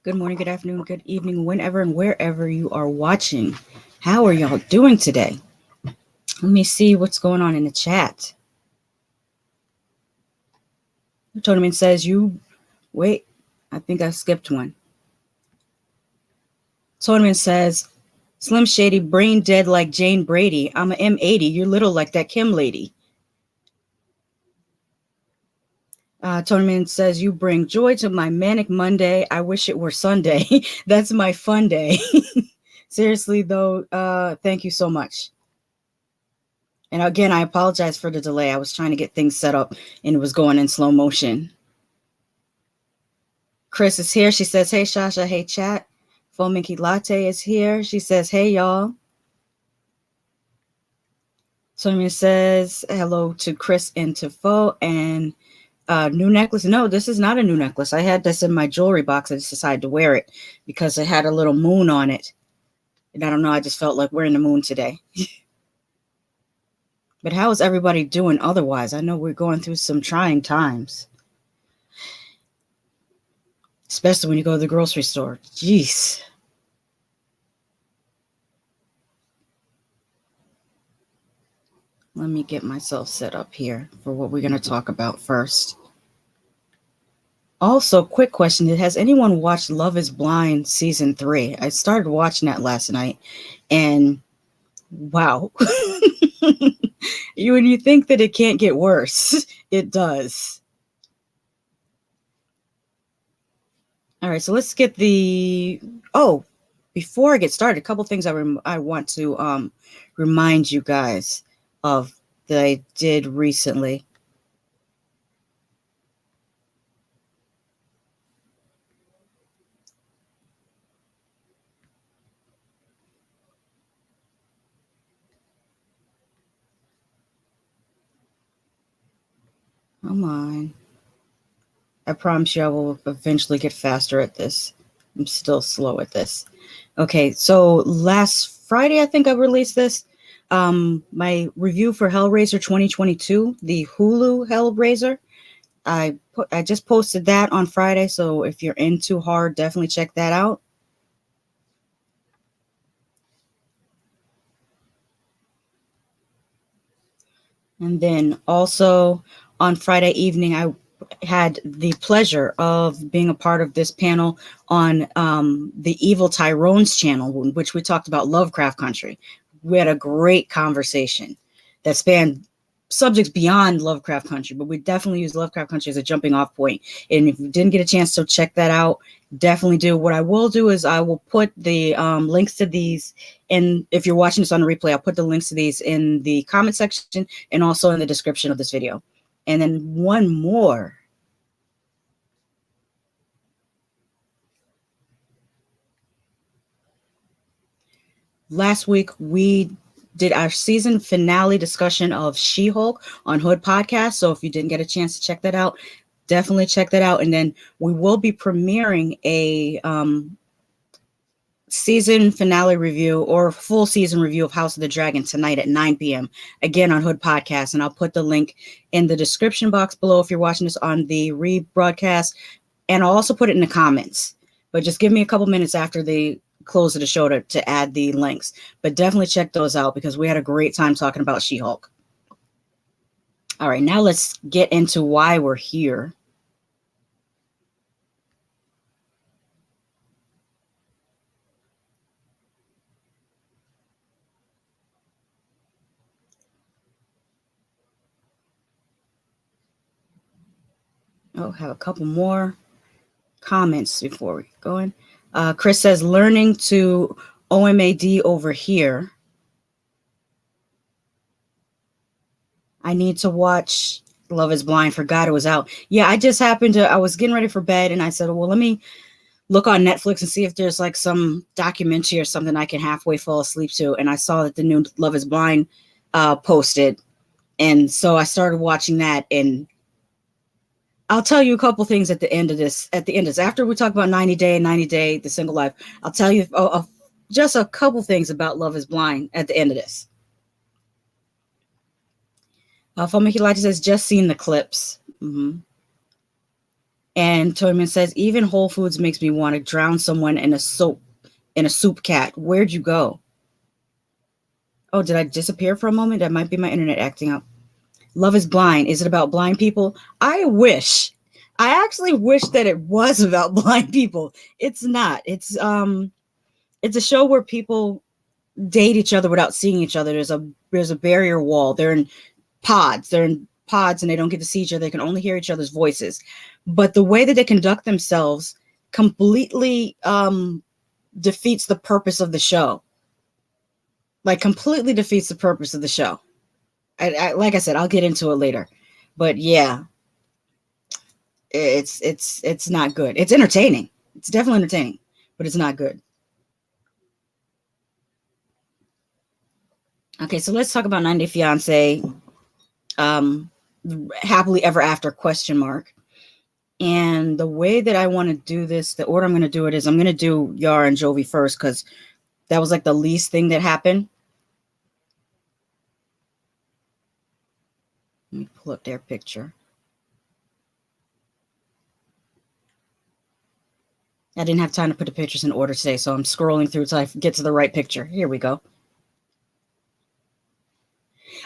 Good morning, good afternoon, good evening, whenever and wherever you are watching. How are y'all doing today? Let me see what's going on in the chat. The tournament says wait, I think I skipped one. Tournament says, Slim Shady, brain dead like Jane Brady. I'm a M80, you're little like that Kim lady. Tournament says, you bring joy to my manic Monday. I wish it were Sunday. That's my fun day. Seriously, though, thank you so much. And again, I apologize for the delay. I was trying to get things set up and it was going in slow motion. Chris is here. She says, hey, Shasha. Hey, chat. Fominky Latte is here. She says, hey, y'all. Sonia says, hello to Chris and to Fo. And new necklace. No, this is not a new necklace. I had this in my jewelry box. I just decided to wear it because it had a little moon on it. And I don't know. I just felt like wearing the moon today. But how is everybody doing otherwise? I know we're going through some trying times. Especially when you go to the grocery store. Jeez. Let me get myself set up here for what we're going to talk about first. Also, quick question. Has anyone watched Love is Blind Season 3? I started watching that last night. And wow. When you think that it can't get worse, it does. All right, so let's get before I get started, a couple things I want to remind you guys of that I did recently. Come on. I promise you I will eventually get faster at this. I'm still slow at this. Okay, so last Friday, I think I released this. My review for Hellraiser 2022, the Hulu Hellraiser. I just posted that on Friday, so if you're into horror, definitely check that out. And then also on Friday evening, I had the pleasure of being a part of this panel on the Evil Tyrone's channel, which we talked about Lovecraft Country. We had a great conversation that spanned subjects beyond Lovecraft Country, but we definitely use Lovecraft Country as a jumping off point. And if you didn't get a chance to check that out, definitely do. What I will do is I will put the links to these, and if you're watching this on a replay, I'll put the links to these in the comment section and also in the description of this video. And then one more. Last week, we did our season finale discussion of She-Hulk on Hood Podcast. So if you didn't get a chance to check that out, definitely check that out. And then we will be premiering a season finale review or full season review of House of the Dragon tonight at 9 p.m. again on Hood Podcast. And I'll put the link in the description box below if you're watching this on the rebroadcast. And I'll also put it in the comments. But just give me a couple minutes after the close of the show to add the links. But definitely check those out because we had a great time talking about She-Hulk. All right, now let's get into why we're here. Oh, have a couple more comments before we go in. Chris says, learning to OMAD over here. I need to watch Love is Blind. Forgot it was out. Yeah, I just happened to, I was getting ready for bed and I said, well, let me look on Netflix and see if there's like some documentary or something I can halfway fall asleep to. And I saw that the new Love is Blind posted. And so I started watching that, and I'll tell you a couple things at the end of this. After we talk about 90 Day, The Single Life, I'll tell you just a couple things about Love is Blind at the end of this. Filmmaker Light says, just seen the clips. Mm-hmm. And Toyman says, even Whole Foods makes me want to drown someone in a soup cat. Where'd you go? Oh, did I disappear for a moment? That might be my internet acting up. Love is Blind. Is it about blind people? I actually wish that it was about blind people. It's not. It's a show where people date each other without seeing each other. There's a barrier wall. They're in pods and they don't get to see each other. They can only hear each other's voices. But the way that they conduct themselves completely defeats the purpose of the show. Like, completely defeats the purpose of the show. I like I said, I'll get into it later, but yeah, it's not good. It's entertaining. It's definitely entertaining, but it's not good. Okay, so let's talk about 90 Day Fiance, happily ever after ? And the way that I want to do this, the order I'm going to do it is I'm going to do Yara and Jovi first because that was like the least thing that happened. Let me pull up their picture. I didn't have time to put the pictures in order today, so I'm scrolling through until I get to the right picture. Here we go.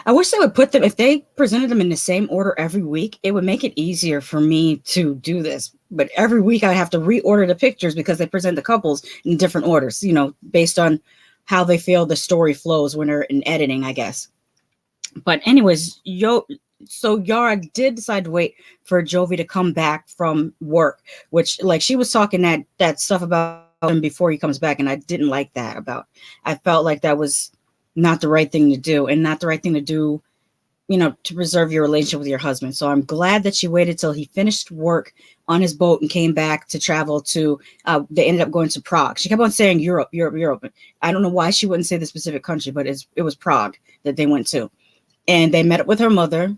I wish they would put them, if they presented them in the same order every week, it would make it easier for me to do this. But every week I have to reorder the pictures because they present the couples in different orders, based on how they feel the story flows when they're in editing, I guess. But anyways, so Yara did decide to wait for Jovi to come back from work, which, like, she was talking that stuff about him before he comes back, and I didn't like that. I felt like that was not the right thing to do, and not the right thing to do, to preserve your relationship with your husband. So I'm glad that she waited till he finished work on his boat and came back to travel to, they ended up going to Prague. She kept on saying Europe. I don't know why she wouldn't say the specific country, but it was Prague that they went to. And they met up with her mother.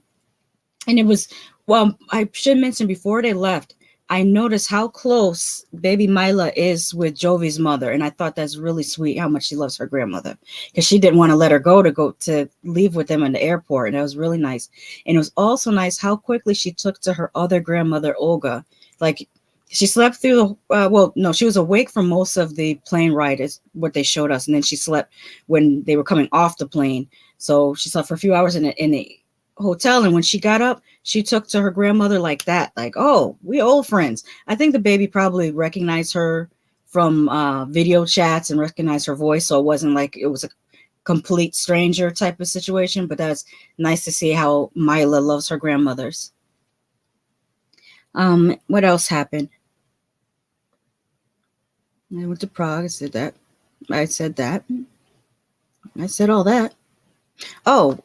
And it was, well, I should mention before they left, I noticed how close baby Mila is with Jovi's mother. And I thought that's really sweet how much she loves her grandmother, because she didn't want to let her go to leave with them in the airport. And that was really nice. And it was also nice how quickly she took to her other grandmother, Olga. Like, she slept through she was awake for most of the plane ride is what they showed us. And then she slept when they were coming off the plane. So she slept for a few hours in the hotel, and when she got up, she took to her grandmother like that, like, oh, we old friends. I think the baby probably recognized her from video chats and recognized her voice, so it wasn't like it was a complete stranger type of situation. But that's nice to see how Mila loves her grandmothers. What else happened? I went to Prague. I said that. I said that. I said all that. Oh,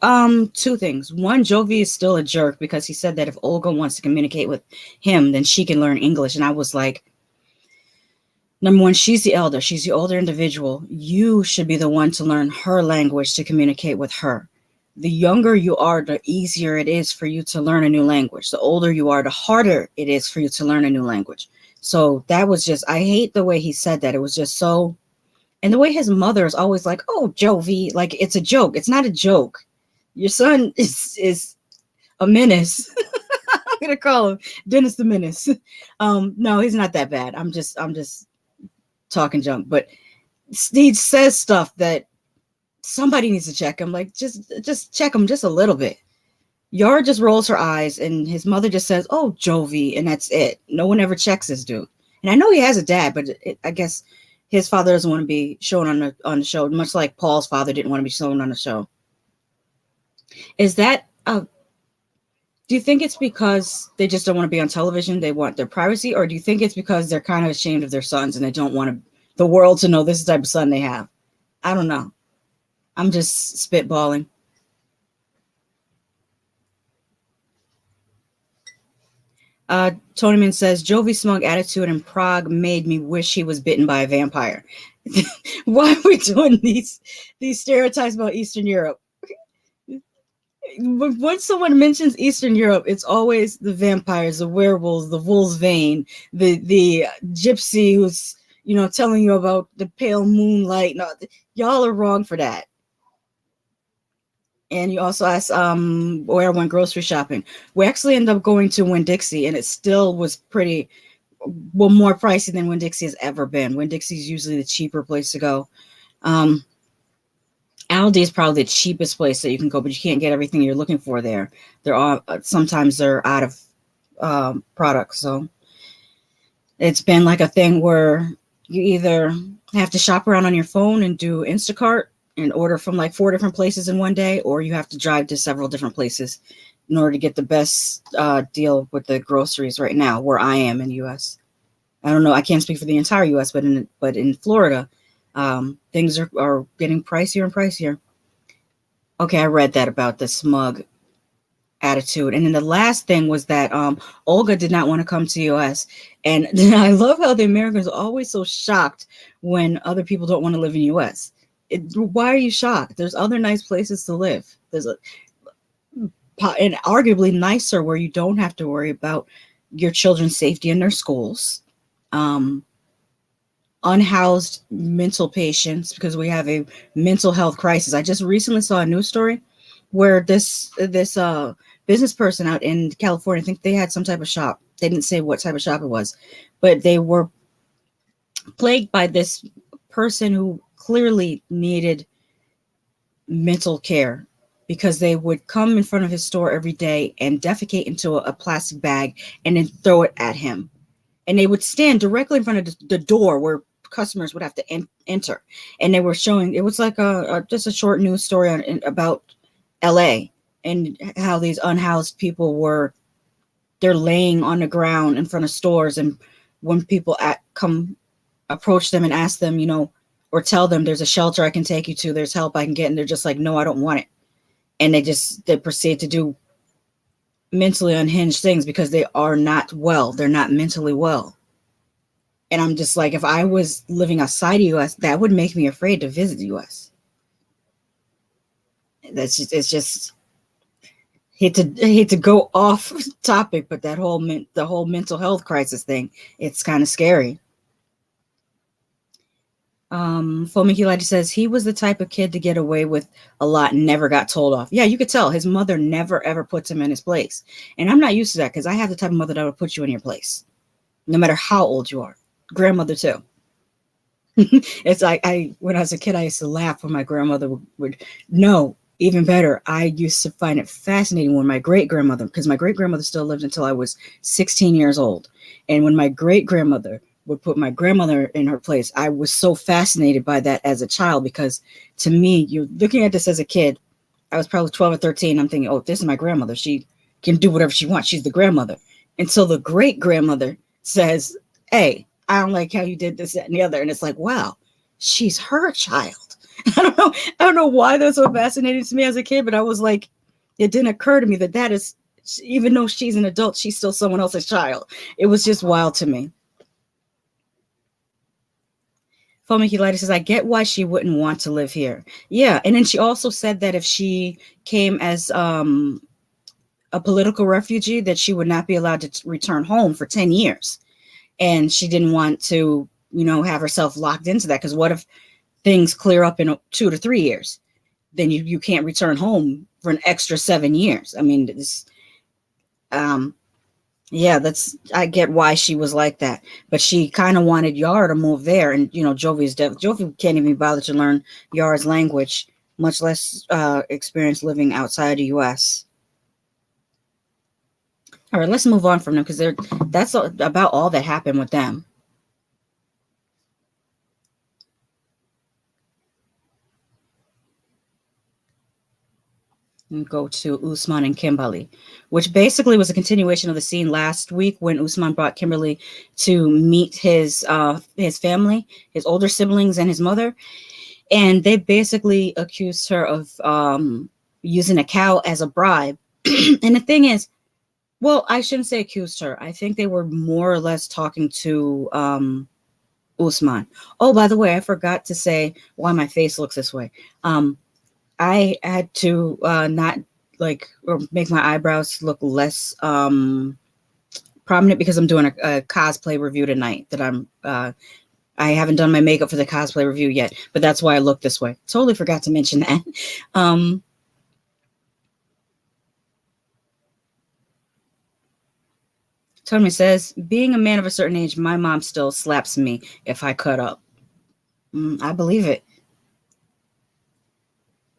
two things. One, Jovi is still a jerk because he said that if Olga wants to communicate with him, then she can learn English. And I was like, number one, she's the elder. She's the older individual. You should be the one to learn her language to communicate with her. The younger you are, the easier it is for you to learn a new language. The older you are, the harder it is for you to learn a new language. So that was just, I hate the way he said that. It was just so, and the way his mother is always like, oh, Jovi, like it's a joke. It's not a joke. Your son is a menace. I'm gonna call him Dennis the Menace. No, he's not that bad. I'm just talking junk, but he says stuff that somebody needs to check him. Like just check him just a little bit. Yara just rolls her eyes, and his mother just says, "Oh, Jovi," and that's it. No one ever checks this dude. And I know he has a dad, but I guess his father doesn't want to be shown on the show, much like Paul's father didn't want to be shown on the show. Is that do you think it's because they just don't want to be on television? They want their privacy, or do you think it's because they're kind of ashamed of their sons and they don't want the world to know this is the type of son they have? I don't know. I'm just spitballing. Tonyman says, Jovi's smug attitude in Prague made me wish he was bitten by a vampire. Why are we doing these stereotypes about Eastern Europe? When someone mentions Eastern Europe, it's always the vampires, the werewolves, the Wolfsbane, the gypsy who's, telling you about the pale moonlight. No, y'all are wrong for that. And you also asked where I went grocery shopping. We actually ended up going to Winn-Dixie, and it still was more pricey than Winn-Dixie has ever been. Winn-Dixie is usually the cheaper place to go. Aldi is probably the cheapest place that you can go, but you can't get everything you're looking for there. Sometimes they're out of products. So it's been like a thing where you either have to shop around on your phone and do Instacart and order from like 4 different places in one day, or you have to drive to several different places in order to get the best deal with the groceries right now where I am in the U.S. I don't know. I can't speak for the entire U.S., but in Florida, things are getting pricier and pricier. Okay, I read that about the smug attitude. And then the last thing was that Olga did not want to come to the U.S. And I love how the Americans are always so shocked when other people don't want to live in the U.S. Why are you shocked? There's other nice places to live. There's and arguably nicer where you don't have to worry about your children's safety in their schools. Unhoused mental patients, because we have a mental health crisis. I just recently saw a news story where this business person out in California, I think they had some type of shop. They didn't say what type of shop it was, but they were plagued by this person who clearly needed mental care, because they would come in front of his store every day and defecate into a plastic bag and then throw it at him. And they would stand directly in front of the door where customers would have to enter. And they were showing, it was like just a short news story about LA and how these unhoused people they're laying on the ground in front of stores. And when people approach them and ask them, or tell them there's a shelter I can take you to, there's help I can get, and they're just like, no, I don't want it. And they proceed to do mentally unhinged things because they are not well. They're not mentally well. And I'm just like, if I was living outside the U.S., that would make me afraid to visit the U.S. It's just hate to go off topic, but the whole mental health crisis thing, it's kind of scary. Fomikiladi says he was the type of kid to get away with a lot and never got told off. Yeah, you could tell his mother never ever puts him in his place. And I'm not used to that because I have the type of mother that would put you in your place, no matter how old you are. Grandmother too. It's like when I was a kid, I used to laugh when my grandmother would no, even better, I used to find it fascinating when my great grandmother, because my great grandmother still lived until I was 16 years old. And when my great grandmother would put my grandmother in her place, I was so fascinated by that as a child, because to me, you're looking at this as a kid. I was probably 12 or 13. I'm thinking, oh, this is my grandmother. She can do whatever she wants. She's the grandmother. Until the great grandmother says, hey, I don't like how you did this, that, and the other. And it's like, wow, she's her child. I don't know why that's so fascinating to me as a kid, but I was like, it didn't occur to me that that is, even though she's an adult, she's still someone else's child. It was just wild to me. Fomicky Lighter says, I get why she wouldn't want to live here. Yeah. And then she also said that if she came as a political refugee, that she would not be allowed to return home for 10 years. And she didn't want to, have herself locked into that. Because what if things clear up in 2 to 3 years? Then you can't return home for an extra 7 years. I mean, this, yeah, I get why she was like that. But she kind of wanted Yara to move there. And, Jovi can't even bother to learn Yara's language, much less experience living outside the U.S. All right, let's move on from them, because that's about all that happened with them. And go to Usman and Kimberly, which basically was a continuation of the scene last week when Usman brought Kimberly to meet his family, his older siblings, and his mother. And they basically accused her of using a cow as a bribe. And the thing is, well, I shouldn't say accused her. I think they were more or less talking to Usman. Oh, by the way, I forgot to say why my face looks this way. I had to not or make my eyebrows look less prominent, because I'm doing a cosplay review tonight that I haven't done my makeup for the cosplay review yet, but that's why I look this way. Totally forgot to mention that. Tony says, being a man of a certain age, my mom still slaps me if I cut up. I believe it.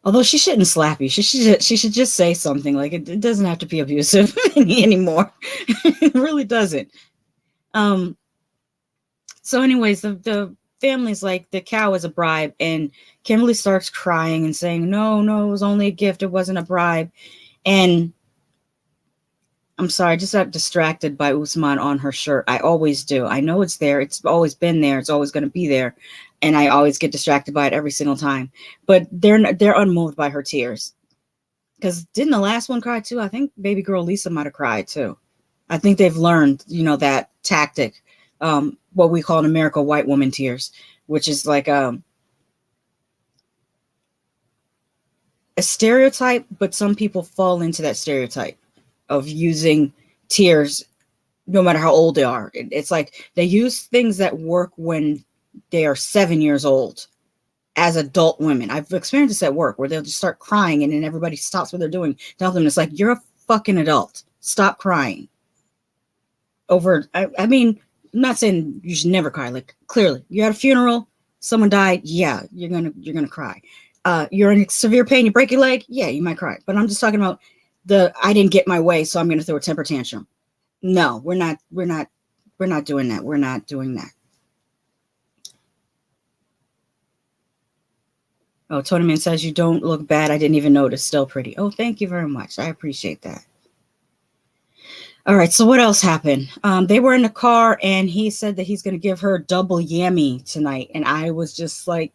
Although she shouldn't slap you. She should just say something. Like, it doesn't have to be abusive anymore. It really doesn't. So anyways, the family's like, the cow is a bribe. And Kimberly starts crying and saying, no, it was only a gift. It wasn't a bribe. And I'm sorry, I just got distracted by Usman on her shirt. I always do. I know it's there. It's always been there. It's always going to be there. And I always get distracted by it every single time. But they're unmoved by her tears. Because didn't the last one cry too? I think baby girl Lisa might have cried too. I think they've learned, that tactic, what we call in America white woman tears, which is like a stereotype, but some people fall into that stereotype of using tears no matter how old they are. It's like they use things that work when they are 7 years old as adult women. I've experienced this at work where they'll just start crying and then everybody stops what they're doing. Tell them, it's like, you're a fucking adult. Stop crying. I mean, I'm not saying you should never cry. Like, clearly, you're at a funeral, someone died, yeah, you're gonna cry. You're in severe pain, you break your leg, yeah, you might cry. But I'm just talking about I didn't get my way, so I'm gonna throw a temper tantrum. No, we're not doing that. We're not doing that. Oh, Tony Man says, you don't look bad. I didn't even notice. Still pretty. Oh, thank you very much. I appreciate that. All right, so what else happened? They were in the car, and he said that he's going to give her double yammy tonight. And I was just like,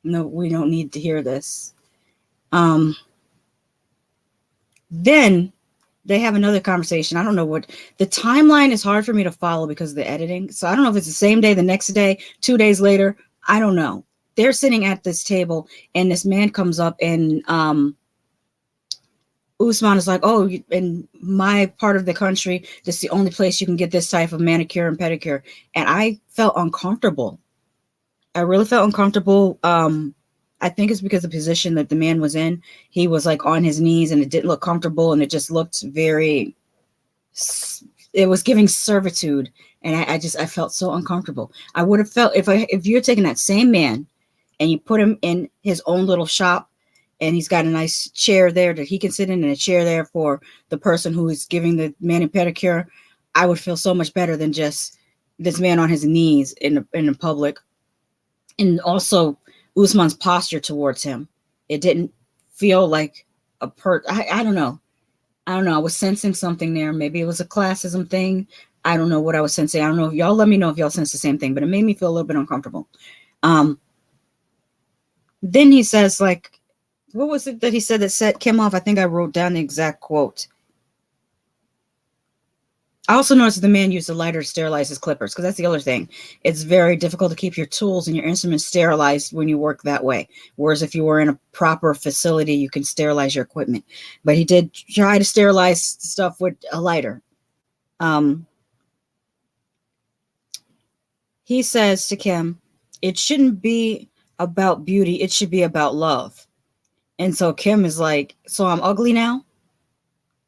no, we don't need to hear this. Then they have another conversation. I don't know what the timeline is hard for me to follow because of the editing. So I don't know if it's the same day, the next day, 2 days later. I don't know. They're sitting at this table, and this man comes up, and Usman is like, oh, in my part of the country, this is the only place you can get this type of manicure and pedicure. And I felt uncomfortable. I really felt uncomfortable. I think it's because of the position that the man was in. He was like on his knees, and it didn't look comfortable, and it just looked it was giving servitude. And I felt so uncomfortable. I would have felt if you're taking that same man and you put him in his own little shop and he's got a nice chair there that he can sit in and a chair there for the person who is giving the mani pedicure, I would feel so much better than just this man on his knees in the public. And also Usman's posture towards him. It didn't feel like I don't know. I don't know. I was sensing something there. Maybe it was a classism thing. I don't know what I was sensing. I don't know if y'all let me know if y'all sense the same thing, but it made me feel a little bit uncomfortable. Then he says, like, what was it that he said that set Kim off? I think I wrote down the exact quote. I also noticed the man used a lighter to sterilize his clippers, because that's the other thing. It's very difficult to keep your tools and your instruments sterilized when you work that way. Whereas if you were in a proper facility, you can sterilize your equipment. But he did try to sterilize stuff with a lighter. He says to Kim, it shouldn't be about beauty. It should be about love. And so Kim is like, so I'm ugly now?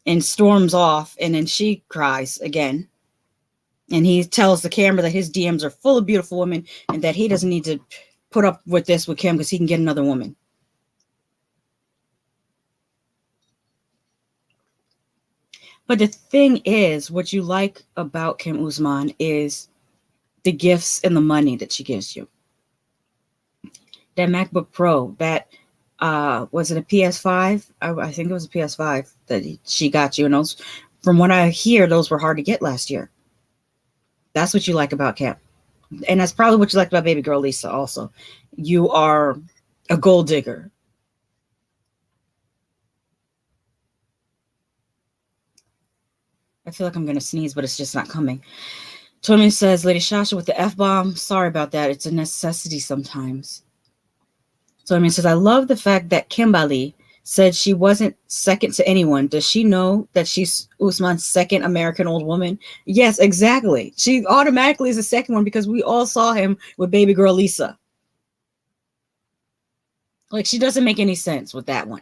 And storms off, and then she cries again. And he tells the camera that his DMs are full of beautiful women and that he doesn't need to put up with this with Kim because he can get another woman. But the thing is, what you like about Kim Usman is the gifts and the money that she gives you. That MacBook Pro, that was it a PS5? I think it was a PS5 that she got you. And those, from what I hear, those were hard to get last year. That's what you like about Kim. And that's probably what you liked about baby girl Lisa also. You are a gold digger. I feel like I'm going to sneeze, but it's just not coming. Tony says, Lady Shasha with the F-bomb. Sorry about that. It's a necessity sometimes. Tony says, I love the fact that Kimberly said she wasn't second to anyone. Does she know that she's Usman's second American old woman? Yes, exactly. She automatically is the second one because we all saw him with baby girl Lisa. Like, she doesn't make any sense with that one.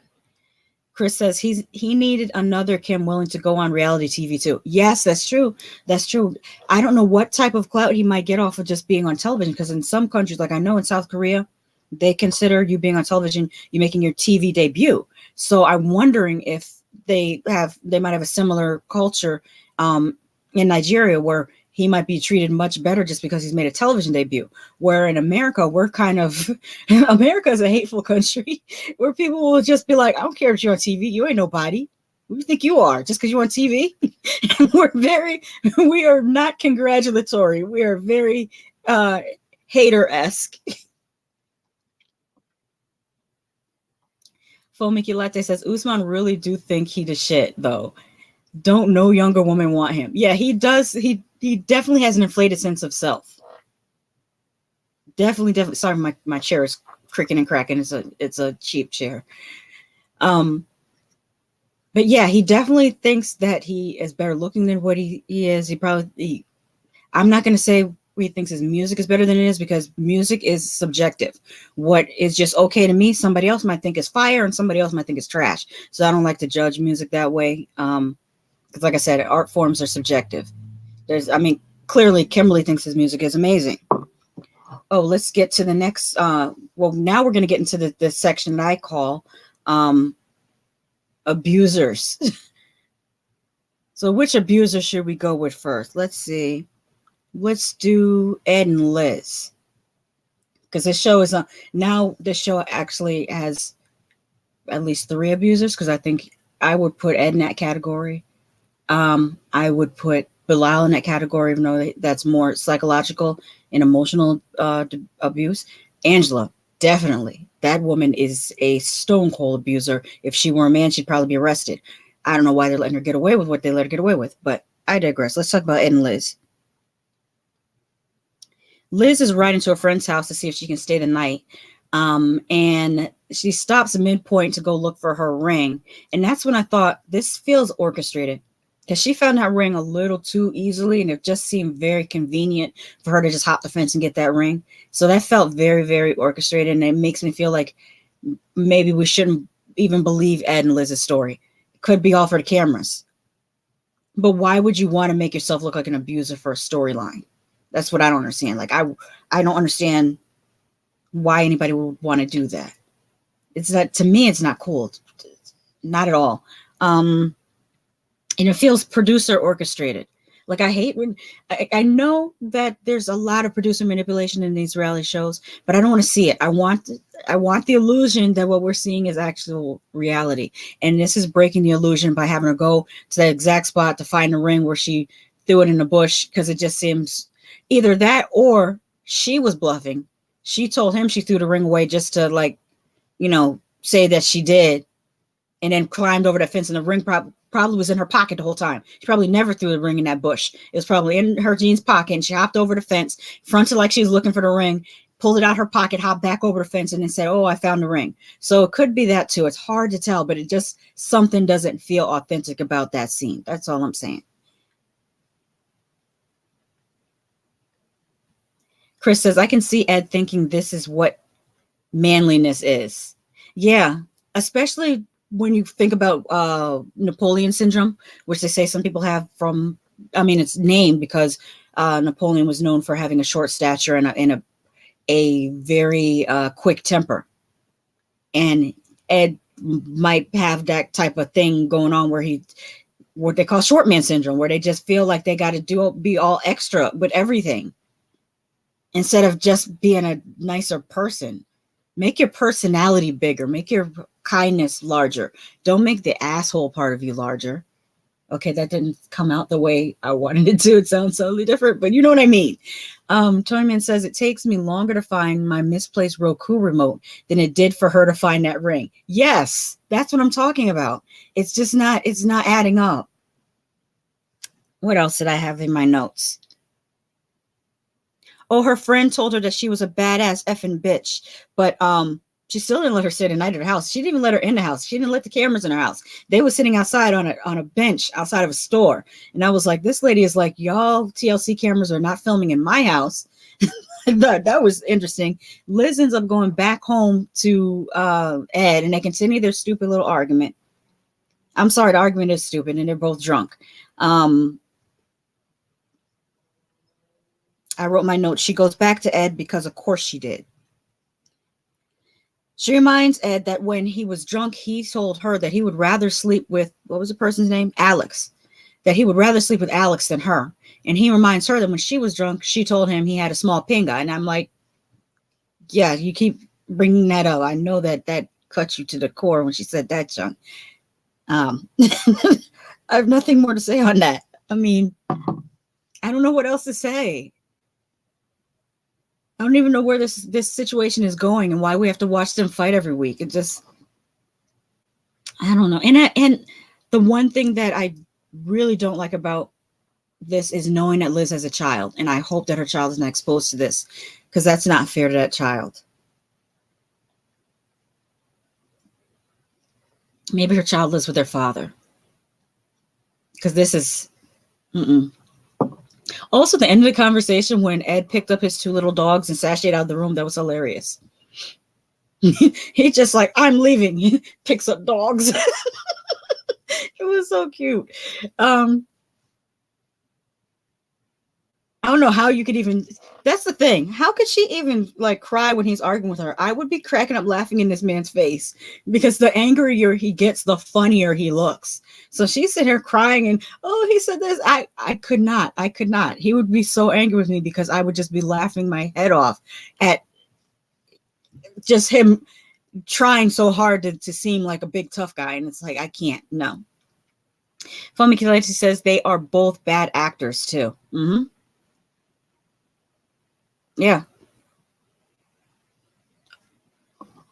Chris says he needed another Kim willing to go on reality TV too. Yes, that's true. That's true. I don't know what type of clout he might get off of just being on television, because in some countries, like I know in South Korea, they consider you being on television, you making your TV debut. So I'm wondering if they might have a similar culture in Nigeria where he might be treated much better just because he's made a television debut. Where in America, we're kind of, America is a hateful country where people will just be like, I don't care if you're on TV. You ain't nobody. Who do you think you are? Just because you're on TV? And we are not congratulatory. We are very hater-esque. Fomiki Latte says, Usman really do think he the shit, though. Don't no younger woman want him. Yeah, he does. He definitely has an inflated sense of self. Definitely. Sorry, my chair is creaking and cracking. It's a cheap chair. But yeah, he definitely thinks that he is better looking than what he is. I'm not going to say he thinks his music is better than it is, because music is subjective. What is just okay to me, somebody else might think is fire, and somebody else might think is trash. So I don't like to judge music that way. Because like I said, art forms are subjective. Clearly Kimberly thinks his music is amazing. Oh, let's get to the next. Now we're going to get into the section that I call abusers. So which abuser should we go with first? Let's see. Let's do Ed and Liz. Because this show is now this show actually has at least 3 abusers, because I think I would put Ed in that category. I would put Bilal in that category, even though that's more psychological and emotional abuse. Angela, definitely. That woman is a stone cold abuser. If she were a man, she'd probably be arrested. I don't know why they're letting her get away with what they let her get away with, but I digress. Let's talk about Ed and Liz. Liz is riding to a friend's house to see if she can stay the night. And she stops midpoint to go look for her ring. And that's when I thought, this feels orchestrated, because she found that ring a little too easily, and it just seemed very convenient for her to just hop the fence and get that ring. So that felt very, very orchestrated, and it makes me feel like maybe we shouldn't even believe Ed and Liz's story. It could be all for the cameras. But why would you want to make yourself look like an abuser for a storyline? That's what I don't understand. Like, I don't understand why anybody would want to do that. It's not, to me, it's not cool. Not at all. And it feels producer orchestrated. Like, I hate when I know that there's a lot of producer manipulation in these reality shows, but I don't want to see it. I want the illusion that what we're seeing is actual reality. And this is breaking the illusion by having her go to that exact spot to find the ring where she threw it in the bush, because it just seems either that or she was bluffing. She told him she threw the ring away just to, like, say that she did, and then climbed over the fence, and the ring probably was in her pocket the whole time. She probably never threw the ring in that bush. It was probably in her jeans pocket, and she hopped over the fence, fronted like she was looking for the ring, pulled it out her pocket, hopped back over the fence, and then said, "Oh, I found the ring." So it could be that too. It's hard to tell, but it just, something doesn't feel authentic about that scene. That's all I'm saying. Chris says, I can see Ed thinking this is what manliness is. Yeah, especially when you think about Napoleon syndrome, which they say some people have from, I mean, it's named because Napoleon was known for having a short stature and a very quick temper. And Ed might have that type of thing going on where what they call short man syndrome, where they just feel like they got to be all extra with everything instead of just being a nicer person. Make your personality bigger. Make your kindness larger. Don't make the asshole part of you larger. Okay, that didn't come out the way I wanted it to. It sounds totally different, but you know what I mean. Tonyman says, it takes me longer to find my misplaced Roku remote than it did for her to find that ring. Yes, that's what I'm talking about. It's not adding up. What else did I have in my notes? Oh, her friend told her that she was a badass effing bitch, but she still didn't let her stay the night at her house. She didn't even let her in the house. She didn't let the cameras in her house. They were sitting outside on a bench outside of a store. And I was like, this lady is like, y'all TLC cameras are not filming in my house. That was interesting. Liz ends up going back home to Ed, and they continue their stupid little argument. I'm sorry, the argument is stupid, and they're both drunk. I wrote my note. She goes back to Ed because of course she did. She reminds Ed that when he was drunk, he told her that he would rather sleep with, what was the person's name? Alex. That he would rather sleep with Alex than her. And he reminds her that when she was drunk, she told him he had a small pinga. And I'm like, yeah, you keep bringing that up. I know that cut you to the core when she said that, John. I have nothing more to say on that. I mean, I don't know what else to say. I don't even know where this situation is going and why we have to watch them fight every week. It just, I don't know. And the one thing that I really don't like about this is knowing that Liz has a child, and I hope that her child is not exposed to this, because that's not fair to that child. Maybe her child lives with their father, because this is, Also, the end of the conversation when Ed picked up his two little dogs and sashayed out of the room, that was hilarious. He just like, I'm leaving. He picks up dogs. It was so cute. I don't know how you could even, that's the thing. How could she even like cry when he's arguing with her? I would be cracking up laughing in this man's face, because the angrier he gets, the funnier he looks. So she's sitting here crying and, oh, he said this. I could not. He would be so angry with me because I would just be laughing my head off at just him trying so hard to seem like a big tough guy. And it's like, I can't, no. Fumi Kalechi says they are both bad actors too. Mm-hmm. Yeah.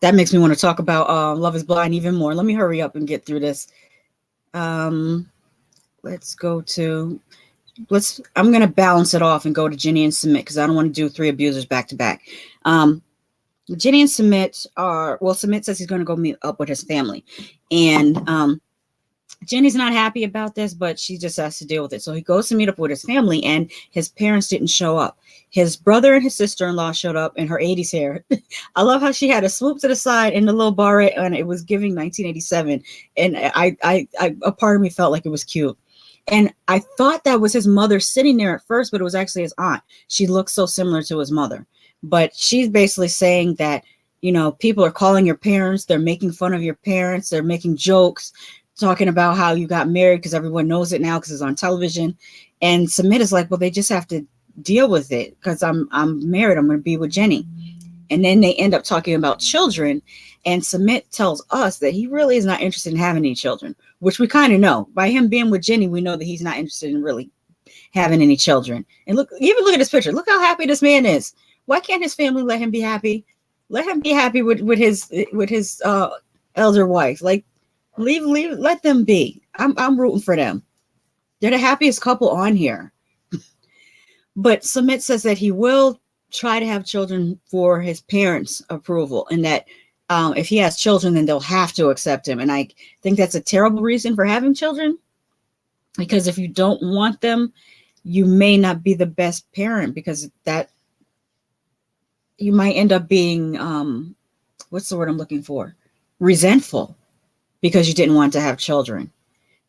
That makes me want to talk about Love is Blind even more. Let me hurry up and get through this. Let's go to, I'm going to balance it off and go to Ginny and Submit, because I don't want to do 3 abusers back to back. Ginny and Submit Submit says he's going to go meet up with his family. And Jenny's not happy about this, but she just has to deal with it. So he goes to meet up with his family, and his parents didn't show up. His brother and his sister-in-law showed up in her 80s hair. I love how she had a swoop to the side and the little barrette, and it was giving 1987. And a part of me felt like it was cute. And I thought that was his mother sitting there at first, but it was actually his aunt. She looks so similar to his mother. But she's basically saying that, People are calling your parents. They're making fun of your parents. They're making jokes, talking about how you got married because everyone knows it now because it's on television. And Submit is like, well, they just have to deal with it because I'm married. I'm going to be with Jenny. And then they end up talking about children. And Submit tells us that he really is not interested in having any children, which we kind of know. By him being with Jenny, we know that he's not interested in really having any children. And even look at this picture. Look how happy this man is. Why can't his family let him be happy? Let him be happy with his elder wife. Like, let them be. I'm rooting for them. They're the happiest couple on here. But Submit says that he will try to have children for his parents' approval, and that if he has children, then they'll have to accept him. And I think that's a terrible reason for having children, because if you don't want them, you may not be the best parent, because that you might end up being what's the word I'm looking for? Resentful, because you didn't want to have children.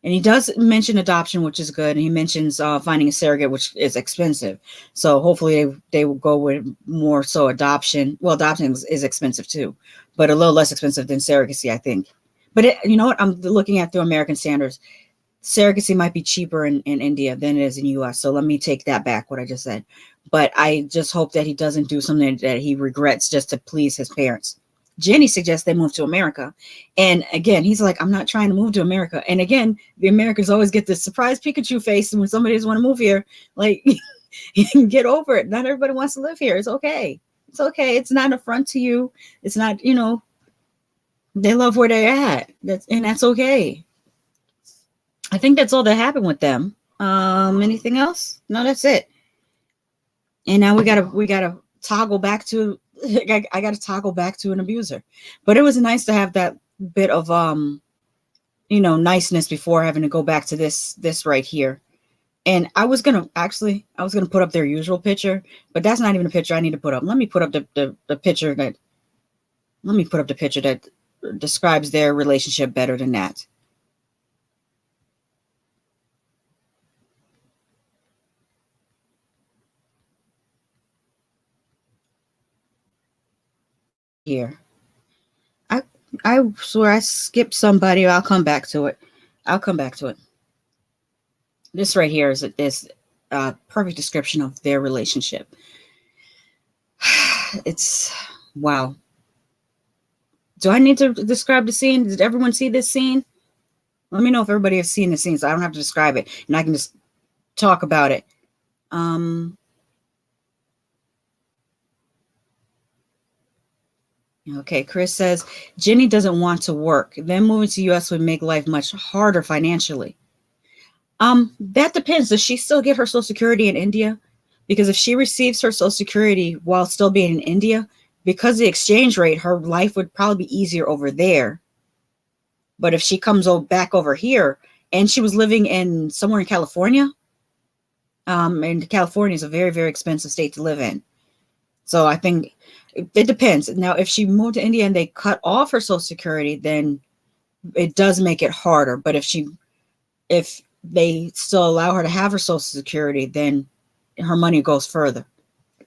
And he does mention adoption, which is good. And he mentions finding a surrogate, which is expensive. So hopefully they will go with more so adoption. Well, adoption is expensive too, but a little less expensive than surrogacy, I think. But you know what? I'm looking at through American standards. Surrogacy might be cheaper in India than it is in the US. So let me take that back, what I just said. But I just hope that he doesn't do something that he regrets just to please his parents. Jenny suggests they move to America. And again, he's like, I'm not trying to move to America. And again, the Americans always get this surprise Pikachu face when somebody doesn't want to move here. Like, get over it. Not everybody wants to live here. It's okay. It's okay. It's not an affront to you. It's not, they love where they're at. That's okay. I think that's all that happened with them. Anything else? No, that's it. And now we gotta toggle back to I got to toggle back to an abuser. But it was nice to have that bit of niceness before having to go back to this right here. And I was gonna put up their usual picture, but that's not even a picture I need to put up. Let me put up the picture that describes their relationship better than that. Here. I swear I skipped somebody. I'll come back to it. This right here is a perfect description of their relationship. It's wow. Do I need to describe the scene? Did everyone see this scene? Let me know if everybody has seen the scene, so I don't have to describe it, and I can just talk about it. Okay, Chris says, Jenny doesn't want to work. Then moving to US would make life much harder financially. That depends. Does she still get her Social Security in India? Because if she receives her Social Security while still being in India, because of the exchange rate, her life would probably be easier over there. But if she comes back over here, and she was living in somewhere in California, and California is a very, very expensive state to live in. So I think it depends. Now, if she moved to India and they cut off her Social Security, then it does make it harder. But if they still allow her to have her Social Security, then her money goes further.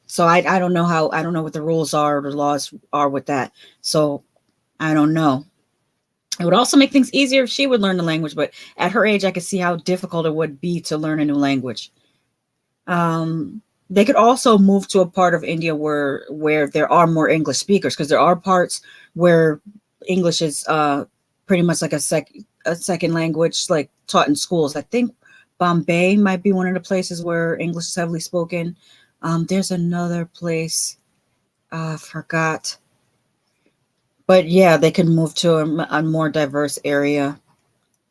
So I don't know what the rules are or the laws are with that. So I don't know. It would also make things easier if she would learn the language, but at her age, I could see how difficult it would be to learn a new language. They could also move to a part of India where there are more English speakers, because there are parts where English is pretty much like a second language, like taught in schools. I think Bombay might be one of the places where English is heavily spoken. There's another place, I forgot. But yeah, they could move to a more diverse area.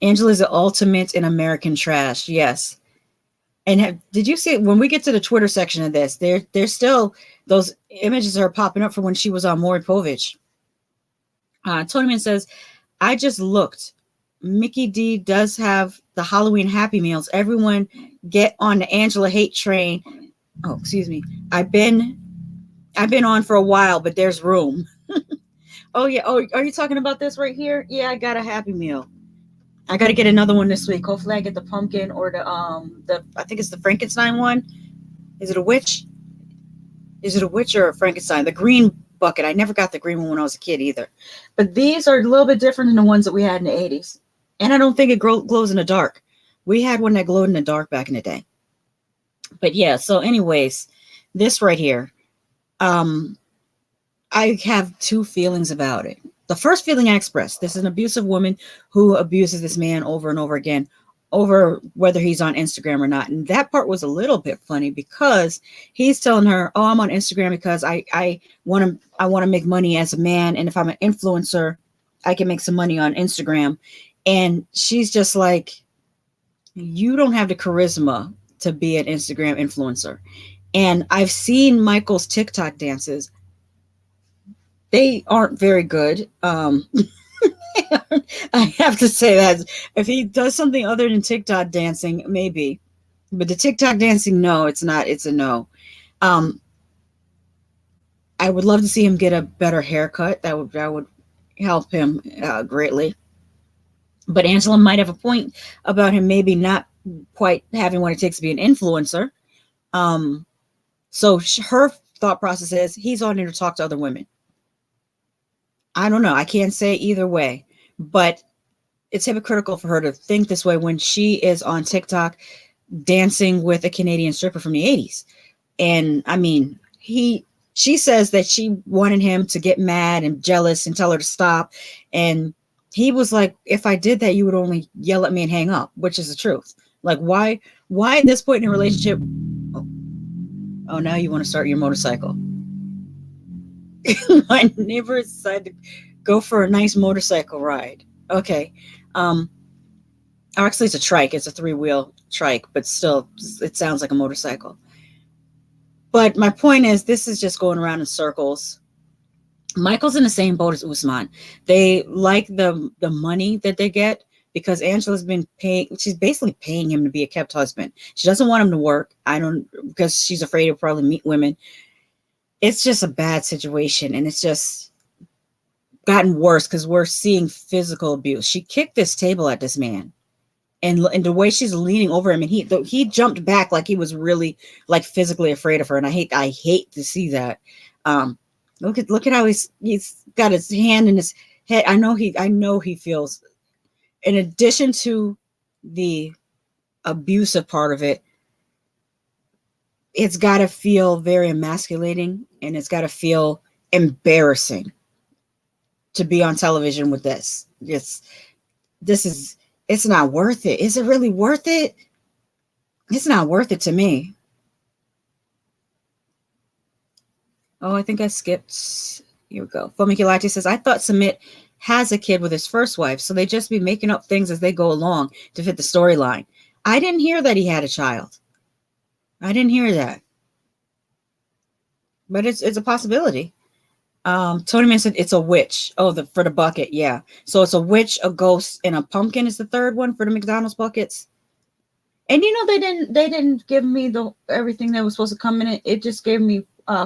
Angela's the ultimate in American trash. Yes. And did you see when we get to the Twitter section of this, there's still those images are popping up from when she was on Maury Povich. Tonyman says, I just looked. Mickey D does have the Halloween Happy Meals. Everyone get on the Angela hate train. Oh, excuse me. I've been on for a while, but there's room. Oh yeah. Oh, are you talking about this right here? Yeah, I got a Happy Meal. I got to get another one this week. Hopefully I get the pumpkin or the I think it's the Frankenstein one. Is it a witch? Is it a witch or a Frankenstein? The green bucket. I never got the green one when I was a kid either. But these are a little bit different than the ones that we had in the 80s. And I don't think it glows in the dark. We had one that glowed in the dark back in the day. But yeah, so anyways, this right here, I have two feelings about it. The first feeling I expressed, this is an abusive woman who abuses this man over and over again, over whether he's on Instagram or not. And that part was a little bit funny because he's telling her, "Oh, I'm on Instagram because I want to make money as a man, and if I'm an influencer, I can make some money on Instagram." And she's just like, "You don't have the charisma to be an Instagram influencer." And I've seen Michael's TikTok dances. They aren't very good. I have to say that if he does something other than TikTok dancing, maybe. But the TikTok dancing, no, it's not. It's a no. Um, I would love to see him get a better haircut. That would help him greatly. But Angela might have a point about him maybe not quite having what it takes to be an influencer. So her thought process is he's on there to talk to other women. I don't know. I can't say either way, but it's hypocritical for her to think this way when she is on TikTok dancing with a Canadian stripper from the 80s. And I mean, she says that she wanted him to get mad and jealous and tell her to stop. And he was like, if I did that, you would only yell at me and hang up, which is the truth. Like, why at this point in a relationship? Oh, now you want to start your motorcycle. My neighbor decided to go for a nice motorcycle ride. Okay. Actually, it's a trike. It's a 3-wheel trike, but still, it sounds like a motorcycle. But my point is, this is just going around in circles. Michael's in the same boat as Usman. They like the money that they get because Angela's been paying. She's basically paying him to be a kept husband. She doesn't want him to work. Because she's afraid he'll probably meet women. It's just a bad situation, and it's just gotten worse because we're seeing physical abuse. She kicked this table at this man, and the way she's leaning over him, and he jumped back like he was really like physically afraid of her, and I hate to see that. Look at how he's got his hand in his head. I know he feels. In addition to the abusive part of it, it's got to feel very emasculating, and it's got to feel embarrassing to be on television with this. It's not worth it. Is it really worth it? It's not worth it to me. Oh, I think I skipped. Here we go. Fomiculati says, I thought Submit has a kid with his first wife, so they just be making up things as they go along to fit the storyline. I didn't hear that he had a child. I didn't hear that. But it's a possibility. Tony Man said it's a witch. Oh, for the bucket, yeah. So it's a witch, a ghost, and a pumpkin is the third one for the McDonald's buckets. And they didn't give me everything that was supposed to come in it. It just gave me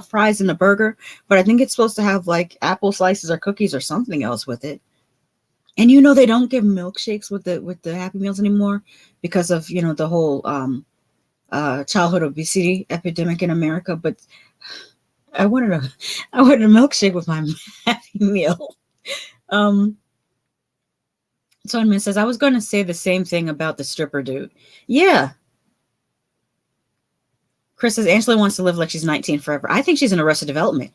fries and a burger. But I think it's supposed to have like apple slices or cookies or something else with it. And they don't give milkshakes with the Happy Meals anymore because of the whole childhood obesity epidemic in America. But I wanted a milkshake with my Happy Meal. Someone says, I was going to say the same thing about the stripper dude. Yeah. Chris says, Angela wants to live like she's 19 forever. I think she's in Arrested Development.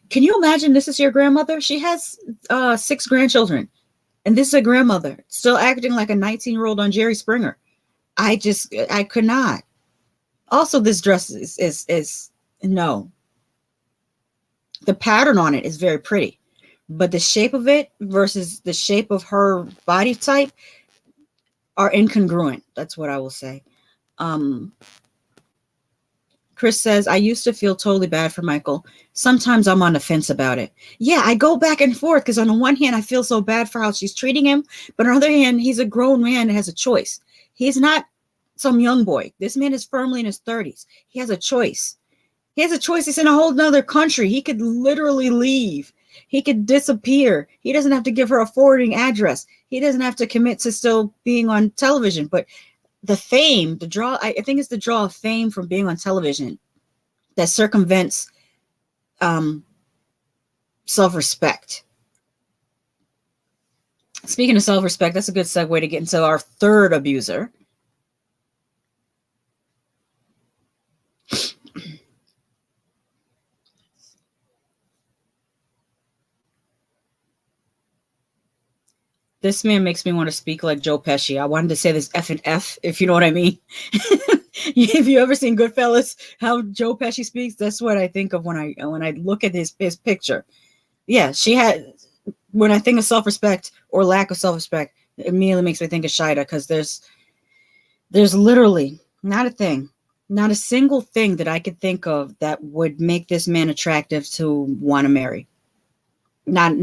Can you imagine this is your grandmother? She has 6 grandchildren. And this is a grandmother still acting like a 19-year-old on Jerry Springer. I could not. Also, this dress is no. The pattern on it is very pretty, but the shape of it versus the shape of her body type are incongruent. That's what I will say. Chris says, I used to feel totally bad for Michael. Sometimes I'm on the fence about it. Yeah, I go back and forth because on the one hand, I feel so bad for how she's treating him. But on the other hand, he's a grown man that has a choice. He's not some young boy. This man is firmly in his 30s. He has a choice. He has a choice. He's in a whole nother country. He could literally leave. He could disappear. He doesn't have to give her a forwarding address. He doesn't have to commit to still being on television. But the fame, the draw, I think it's the draw of fame from being on television that circumvents Self-respect. Speaking of self-respect, that's a good segue to get into our third abuser. This man makes me want to speak like Joe Pesci. I wanted to say this F and F, if you know what I mean. If you ever seen Goodfellas, how Joe Pesci speaks, that's what I think of when I look at his picture. Yeah, she had. When I think of self-respect or lack of self-respect, it immediately makes me think of Shida, because there's literally not a thing, not a single thing that I could think of that would make this man attractive to want to marry. Not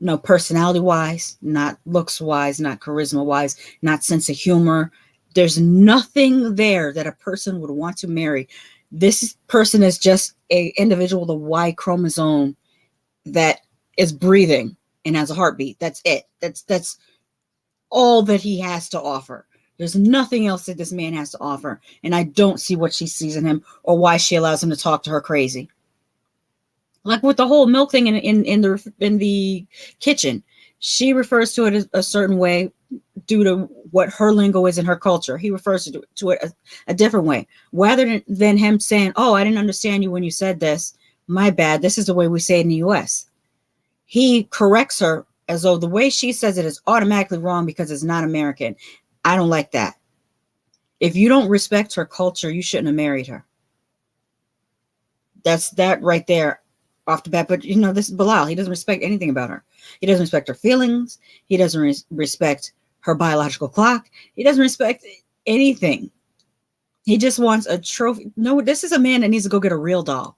no, personality wise, not looks wise, not charisma wise, not sense of humor. There's nothing there that a person would want to marry. This person is just a individual with a Y chromosome that is breathing and has a heartbeat. That's it. That's all that he has to offer. There's nothing else that this man has to offer. And I don't see what she sees in him or why she allows him to talk to her crazy. Like with the whole milk thing in the kitchen, she refers to it a certain way due to what her lingo is in her culture. He refers to it a different way. Rather than him saying, "Oh, I didn't understand you when you said this. My bad. This is the way we say it in the U.S." He corrects her as though the way she says it is automatically wrong because it's not American. I don't like that. If you don't respect her culture, you shouldn't have married her. That's that right there off the bat. But this is Bilal. He doesn't respect anything about her. He doesn't respect her feelings. He doesn't respect her biological clock. He doesn't respect anything. He just wants a trophy. No, this is a man that needs to go get a real doll.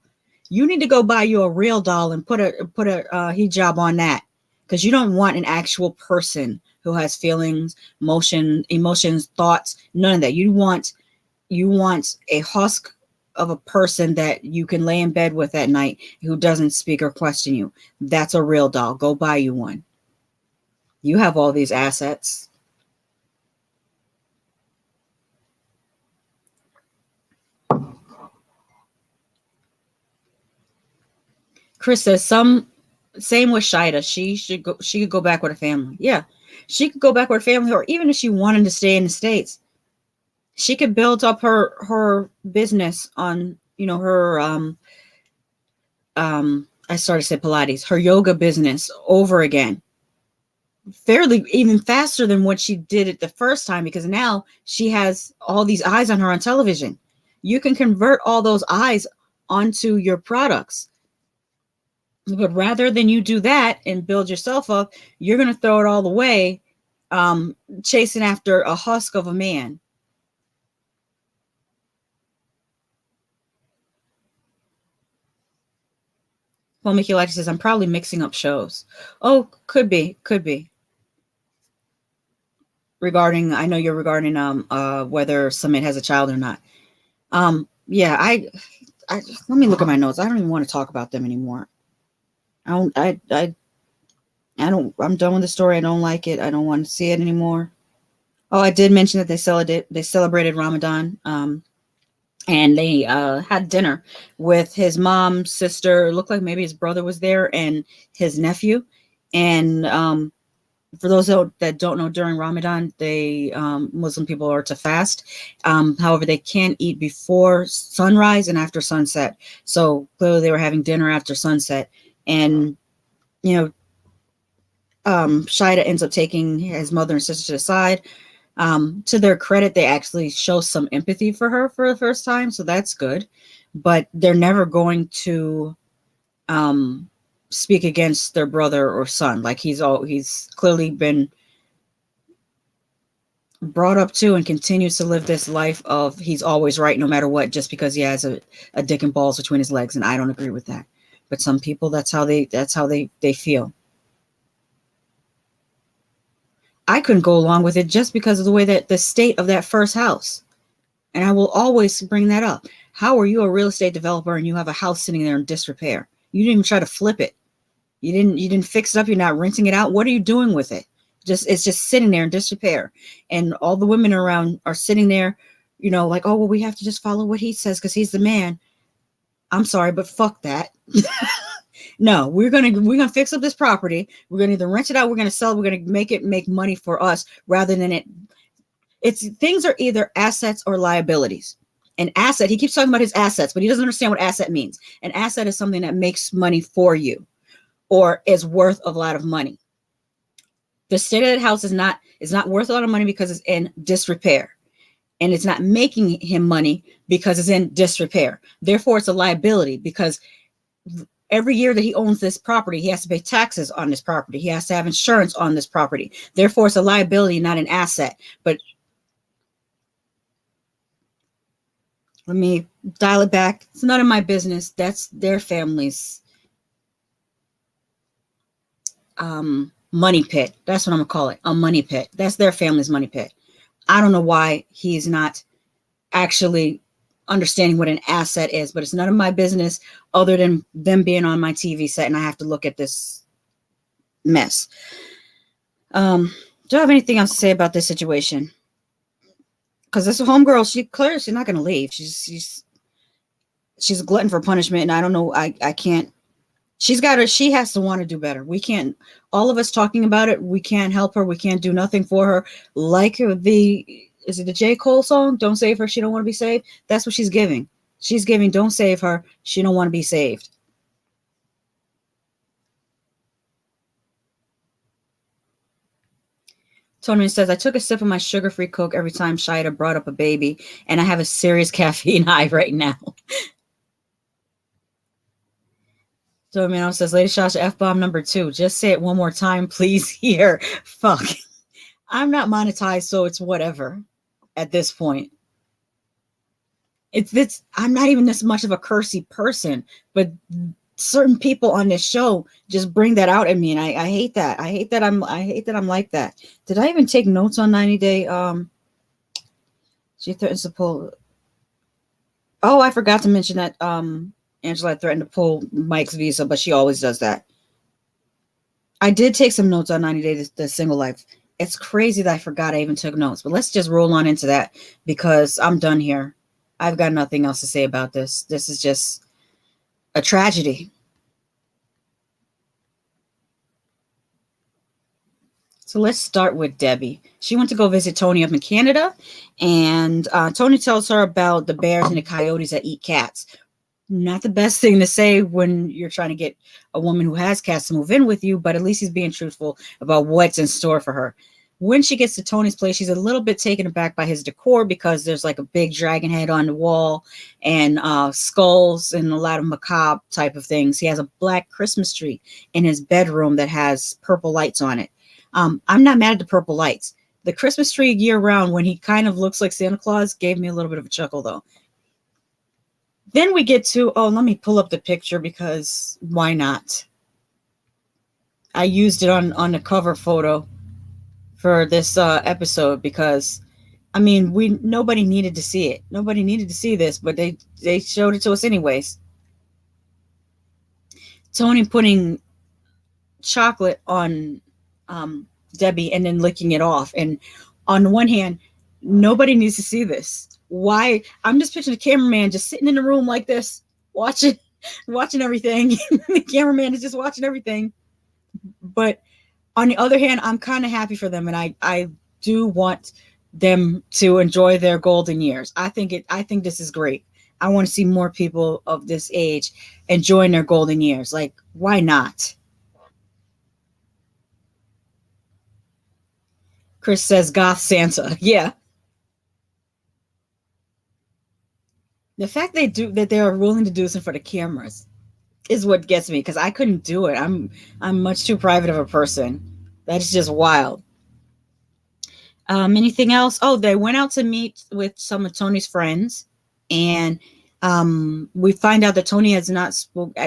You need to go buy you a real doll and put a hijab on that, because you don't want an actual person who has feelings, emotions, thoughts, none of that. You want a husk of a person that you can lay in bed with at night who doesn't speak or question you. That's a real doll. Go buy you one. You have all these assets. Chris says same with Shida. She could go back with a family. Yeah. She could go back with a family, or even if she wanted to stay in the States, she could build up her business on, her I started to say Pilates, her yoga business over again. Fairly even faster than what she did it the first time, because now she has all these eyes on her on television. You can convert all those eyes onto your products. But rather than you do that and build yourself up, you're going to throw it all away, chasing after a husk of a man. Well, Mickey Light says, I'm probably mixing up shows. Oh, could be. I know you're regarding whether Summit has a child or not. Yeah, I let me look at my notes. I don't even want to talk about them anymore. I'm done with the story. I don't like it. I don't want to see it anymore. Oh, I did mention that they celebrated Ramadan. And they had dinner with his mom, sister, looked like maybe his brother was there, and his nephew. And for those that don't know, during Ramadan, Muslim people are to fast. However, they can't eat before sunrise and after sunset. So clearly they were having dinner after sunset. And, Shida ends up taking his mother and sister to the side. To their credit, they actually show some empathy for her for the first time. So that's good. But they're never going to speak against their brother or son. Like he's clearly been brought up to and continues to live this life of he's always right no matter what, just because he has a dick and balls between his legs. And I don't agree with that. But some people, that's how they feel. I couldn't go along with it just because of the way that the state of that first house. And I will always bring that up. How are you a real estate developer and you have a house sitting there in disrepair? You didn't even try to flip it. You didn't fix it up. You're not renting it out. What are you doing with it? It's just sitting there in disrepair. And all the women around are sitting there, like, oh, well, we have to just follow what he says because he's the man. I'm sorry, but fuck that. No, we're gonna fix up this property. We're gonna either rent it out, we're gonna sell it, we're gonna make money for us rather than it. It's things are either assets or liabilities. An asset, he keeps talking about his assets, but he doesn't understand what asset means. An asset is something that makes money for you or is worth a lot of money. The state of that house is not worth a lot of money because it's in disrepair. And it's not making him money because it's in disrepair. Therefore, it's a liability because every year that he owns this property, he has to pay taxes on this property. He has to have insurance on this property. Therefore, it's a liability, not an asset. But let me dial it back. It's none of my business. That's their family's money pit. That's what I'm going to call it, a money pit. That's their family's money pit. I don't know why he's not actually understanding what an asset is, but it's none of my business other than them being on my TV set and I have to look at this mess. Do I have anything else to say about this situation? Because this homegirl, she's not going to leave. She's a glutton for punishment, and I don't know. I can't. She has to want to do better. We can't. All of us talking about it. We can't help her. We can't do nothing for her. Like is it the J. Cole song? Don't save her. She don't want to be saved. That's what she's giving. She's giving. Don't save her. She don't want to be saved. Tony says, I took a sip of my sugar-free Coke every time Shida brought up a baby, and I have a serious caffeine high right now. So, man, says, Lady Shasha, F-bomb number 2. Just say it one more time, please. Here. Fuck. I'm not monetized, so it's whatever at this point. I'm not even this much of a cursy person, but certain people on this show just bring that out at me, and I hate that. I hate that I'm like that. Did I even take notes on 90 Day? She threatens to pull. Oh, I forgot to mention that Angela threatened to pull Mike's visa, but she always does that. I did take some notes on 90 Day, the single life. It's crazy that I forgot I even took notes, but let's just roll on into that because I'm done here. I've got nothing else to say about this. This is just a tragedy. So let's start with Debbie. She went to go visit Tony up in Canada, and Tony tells her about the bears and the coyotes that eat cats. Not the best thing to say when you're trying to get a woman who has cats to move in with you, but at least he's being truthful about what's in store for her. When she gets to Tony's place, she's a little bit taken aback by his decor because there's like a big dragon head on the wall and skulls and a lot of macabre type of things. He has a black Christmas tree in his bedroom that has purple lights on it. I'm not mad at the purple lights. The Christmas tree year round, when he kind of looks like Santa Claus, gave me a little bit of a chuckle though. Then we get to, let me pull up the picture because why not? I used it on the cover photo for this episode because, I mean, nobody needed to see it. Nobody needed to see this, but they showed it to us anyways. Tony putting chocolate on Debbie and then licking it off. And on the one hand, nobody needs to see this. Why? I'm just picturing the cameraman just sitting in the room like this, watching everything. The cameraman is just watching everything. But on the other hand, I'm kind of happy for them, and I do want them to enjoy their golden years. I think this is great. I want to see more people of this age enjoying their golden years. Like, why not? Chris says goth Santa. Yeah. The fact that they are willing to do this in front of cameras is what gets me, because I couldn't do it. I'm much too private of a person. That's just wild. Anything else? Oh, they went out to meet with some of Tony's friends, and we find out that Tony has not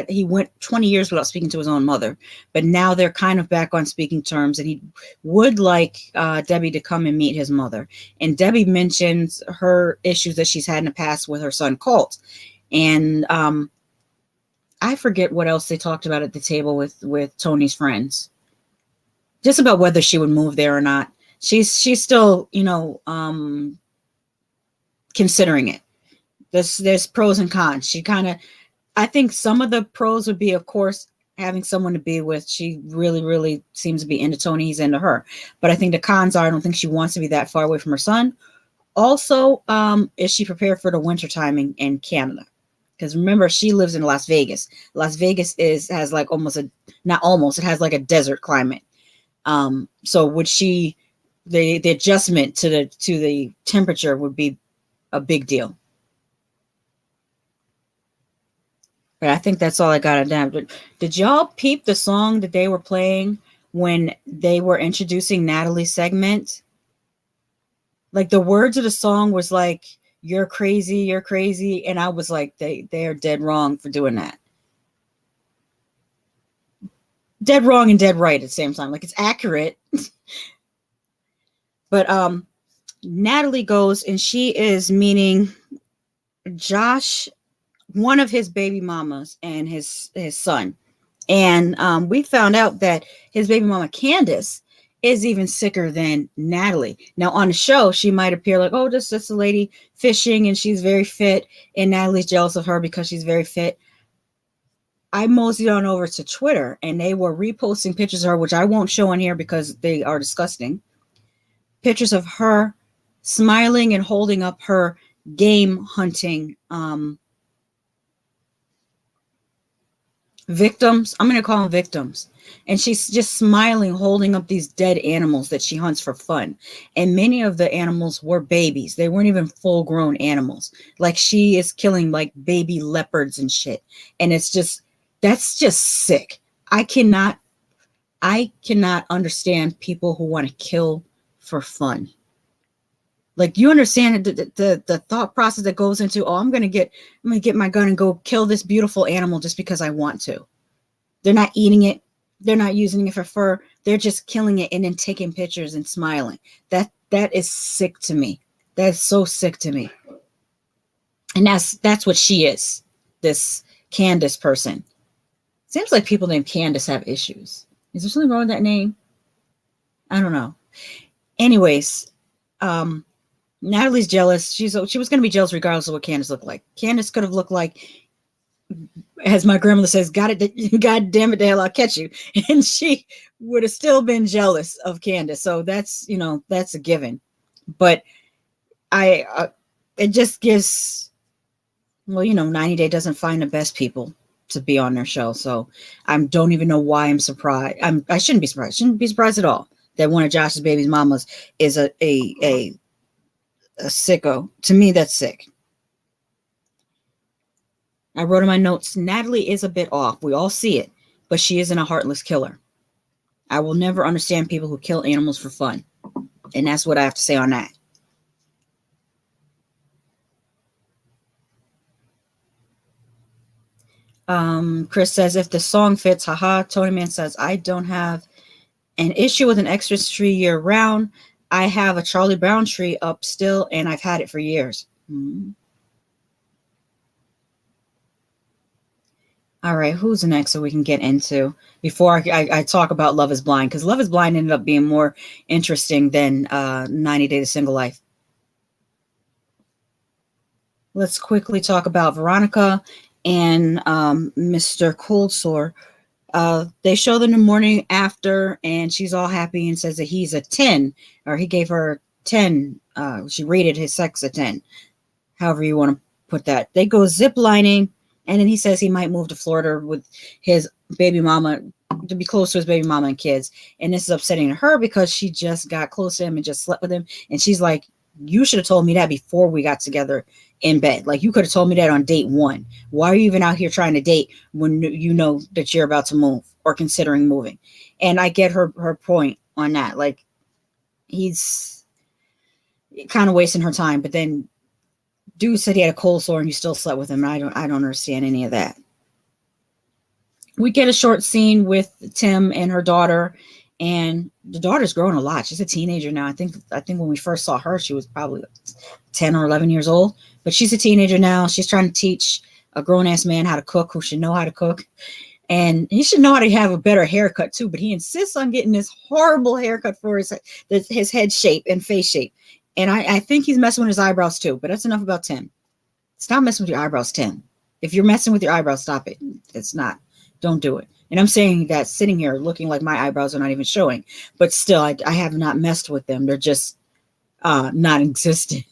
he went 20 years without speaking to his own mother, but now they're kind of back on speaking terms, and he would like Debbie to come and meet his mother. And Debbie mentions her issues that she's had in the past with her son Colt, and I forget what else they talked about at the table with Tony's friends, just about whether she would move there or not. She's still, considering it. There's pros and cons. I think some of the pros would be, of course, having someone to be with. She really, really seems to be into Tony. He's into her. But I think the cons are I don't think she wants to be that far away from her son. Also, is she prepared for the winter timing in Canada? Because remember, she lives in Las Vegas. Las Vegas has like almost a not almost it has like a desert climate. So would she the adjustment to the temperature would be a big deal. But I think that's all I got on that. But did y'all peep the song that they were playing when they were introducing Natalie's segment? Like the words of the song was like, you're crazy. And I was like, they are dead wrong for doing that. Dead wrong and dead right at the same time. Like it's accurate. But Natalie goes and she is meeting Josh, one of his baby mamas, and his son. And we found out that his baby mama Candace is even sicker than Natalie. Now on the show, she might appear like, oh, this is a lady fishing and she's very fit, and Natalie's jealous of her because she's very fit. I moseyed on over to Twitter and they were reposting pictures of her, which I won't show on here because they are disgusting. Pictures of her smiling and holding up her game hunting victims. I'm going to call them victims. And she's just smiling, holding up these dead animals that she hunts for fun. And many of the animals were babies. They weren't even full grown animals. Like she is killing like baby leopards and shit. And it's just, that's just sick. I cannot understand people who want to kill for fun. Like you understand the thought process that goes into, oh, I'm gonna get my gun and go kill this beautiful animal just because I want to. They're not eating it, they're not using it for fur, they're just killing it and then taking pictures and smiling. That is sick to me. That is so sick to me. And that's what she is, this Candace person. Seems like people named Candace have issues. Is there something wrong with that name? I don't know. Anyways, Natalie's jealous. She was going to be jealous regardless of what Candace looked like. Candace could have looked like, as my grandmother says, God damn it, the hell, I'll catch you. And she would have still been jealous of Candace. So that's a given. But it just gives, 90 Day doesn't find the best people to be on their show. So I don't even know why I'm surprised. I shouldn't be surprised. Shouldn't be surprised at all that one of Josh's baby's mamas is a sicko. To me, that's sick. I wrote in my notes, Natalie is a bit off. We all see it, but she isn't a heartless killer. I will never understand people who kill animals for fun. And that's what I have to say on that. Chris says, if the song fits, haha. Tony Man says, I don't have an issue with an extra tree year round. I have a Charlie Brown tree up still, and I've had it for years. Mm-hmm. All right, who's next so we can get into before I talk about Love is Blind, because Love is Blind ended up being more interesting than 90 Days of Single Life. Let's quickly talk about Veronica and Mr. Cold Sore. They show them the morning after, and she's all happy and says that he's a 10, or he gave her 10. She rated his sex a 10, however you want to put that. They go zip lining, and then he says he might move to Florida with his baby mama to be close to his baby mama and kids. And this is upsetting to her because she just got close to him and just slept with him. And she's like, you should have told me that before we got together in bed. Like, you could have told me that on date 1. Why are you even out here trying to date when you know that you're about to move or considering moving? And I get her point on that. Like, he's kind of wasting her time. But then dude said he had a cold sore and you still slept with him. And I don't understand any of that. We get a short scene with Tim and her daughter, and the daughter's grown a lot. She's a teenager now. I think when we first saw her, she was probably 10 or 11 years old, but she's a teenager now. She's trying to teach a grown-ass man how to cook, who should know how to cook. And he should know how to have a better haircut too, but he insists on getting this horrible haircut for his head shape and face shape. And I think he's messing with his eyebrows too, but that's enough about Tim. Stop messing with your eyebrows, Tim. If you're messing with your eyebrows, stop it. It's not. Don't do it. And I'm saying that sitting here looking like my eyebrows are not even showing, but still, I have not messed with them. They're just non-existent.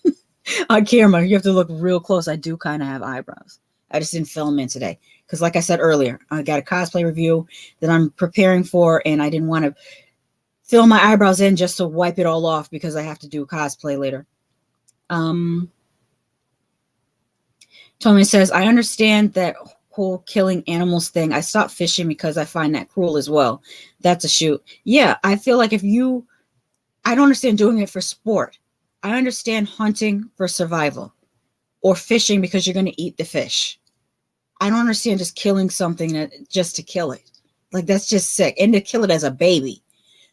On camera, you have to look real close. I do kind of have eyebrows. I just didn't fill them in today because, like I said earlier, I got a cosplay review that I'm preparing for, and I didn't want to fill my eyebrows in just to wipe it all off because I have to do cosplay later. Tommy says, I understand that whole killing animals thing. I stopped fishing because I find that cruel as well. That's a shoot. Yeah, I feel like I don't understand doing it for sport. I understand hunting for survival or fishing because you're going to eat the fish. I don't understand just killing something just to kill it. Like, that's just sick. And to kill it as a baby.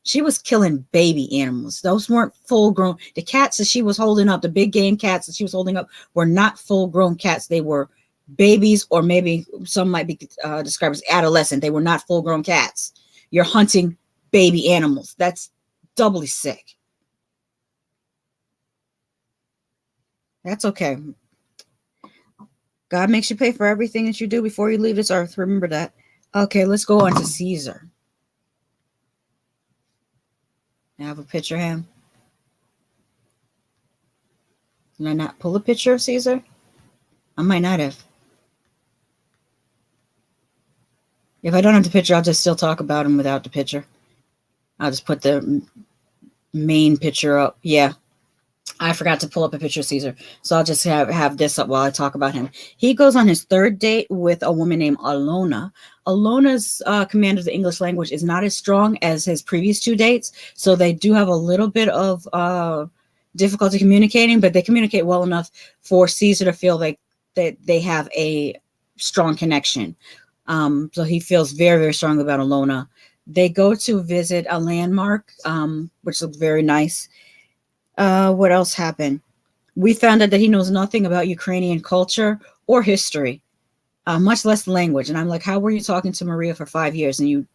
She was killing baby animals. Those weren't full grown. The cats that she was holding up, the big game cats that she was holding up, were not full grown cats. They were babies, or maybe some might be described as adolescent. They were not full grown cats. You're hunting baby animals. That's doubly sick. That's okay. God makes you pay for everything that you do before you leave this earth. Remember that. Okay, let's go on to Caesar. I have a picture of him. Did I not pull a picture of Caesar? I might not have. If I don't have the picture, I'll just still talk about him without the picture. I'll just put the main picture up. Yeah. I forgot to pull up a picture of Caesar. So I'll just have this up while I talk about him. He goes on his third date with a woman named Alona. Alona's command of the English language is not as strong as his previous two dates. So they do have a little bit of difficulty communicating, but they communicate well enough for Caesar to feel like that they have a strong connection. So he feels very, very strong about Alona. They go to visit a landmark, which looks very nice. What else happened? We found out that he knows nothing about Ukrainian culture or history, much less language. And I'm like, how were you talking to Maria for 5 years and you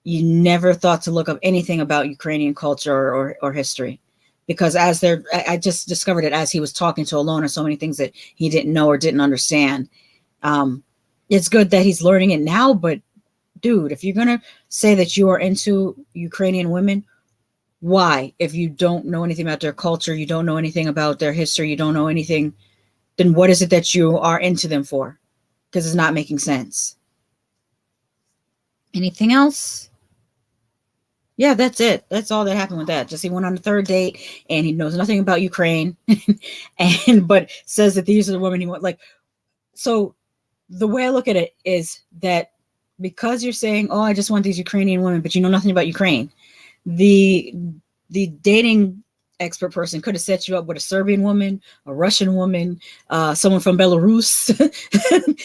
never thought to look up anything about Ukrainian culture or history? Because I just discovered it as he was talking to Alona, so many things that he didn't know or didn't understand. It's good that he's learning it now, but dude, if you're going to say that you are into Ukrainian women, why? If you don't know anything about their culture, you don't know anything about their history, you don't know anything, then what is it that you are into them for? Because it's not making sense. Anything else? Yeah, that's it. That's all that happened with that. Just he went on the third date and he knows nothing about Ukraine, but says that these are the women he wants. Like, so the way I look at it is that because you're saying, oh, I just want these Ukrainian women, but you know nothing about Ukraine, the dating expert person could have set you up with a Serbian woman, a Russian woman, someone from Belarus,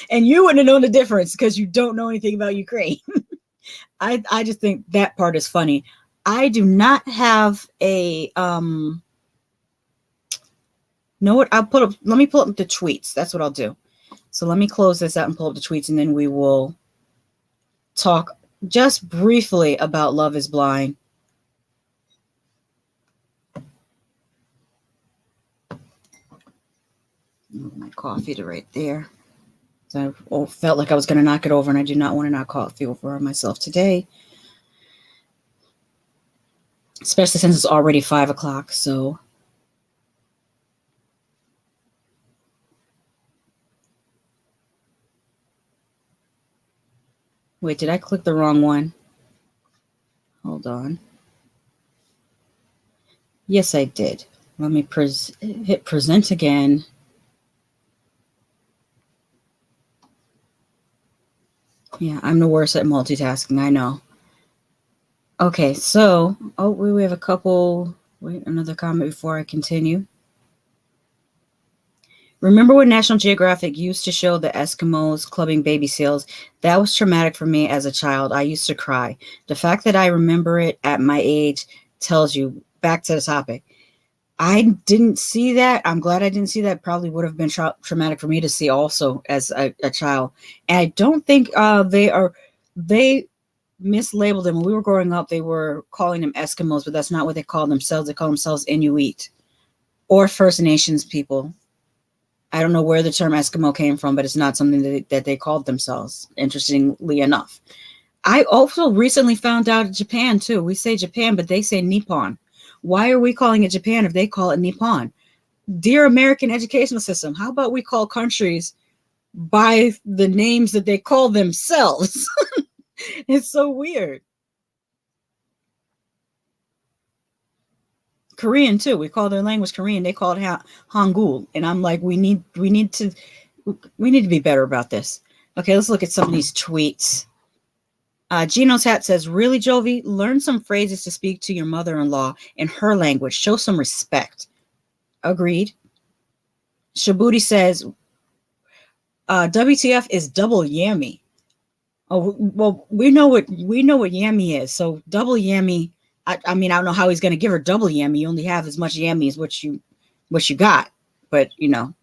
and you wouldn't have known the difference because you don't know anything about Ukraine. I just think that part is funny. I do not have a know what? Let me pull up the tweets. That's what I'll do. So let me close this out and pull up the tweets, and then we will talk just briefly about Love is Blind. My coffee to right there. So I felt like I was going to knock it over, and I do not want to knock coffee over on myself today, especially since it's already 5 o'clock. So wait, did I click the wrong one? Hold on. Yes, I did. Let me hit present again. Yeah, I'm the worst at multitasking, I know. Okay, so, we have a couple, another comment before I continue. Remember when National Geographic used to show the Eskimos clubbing baby seals? That was traumatic for me as a child. I used to cry. The fact that I remember it at my age tells you, back to the topic. I didn't see that. I'm glad I didn't see that. Probably would have been traumatic for me to see also as a child. And I don't think they mislabeled them. When we were growing up, they were calling them Eskimos, but that's not what they call themselves. They call themselves Inuit or First Nations people. I don't know where the term Eskimo came from, but it's not something that they called themselves, interestingly enough. I also recently found out Japan too. We say Japan, but they say Nippon. Why are we calling it Japan if they call it Nippon? Dear American educational system, how about we call countries by the names that they call themselves? It's so weird. Korean too. We call their language Korean. They call it Hangul, and I'm like, we need to be better about this. Okay, let's look at some of these tweets. Gino's hat says, "Really, Jovi? Learn some phrases to speak to your mother-in-law in her language. Show some respect." Agreed. Shabuti says, "WTF is double yammy." Oh well, we know what yammy is. So double yammy. I mean, I don't know how he's going to give her double yammy. You only have as much yammy as what you got. But you know,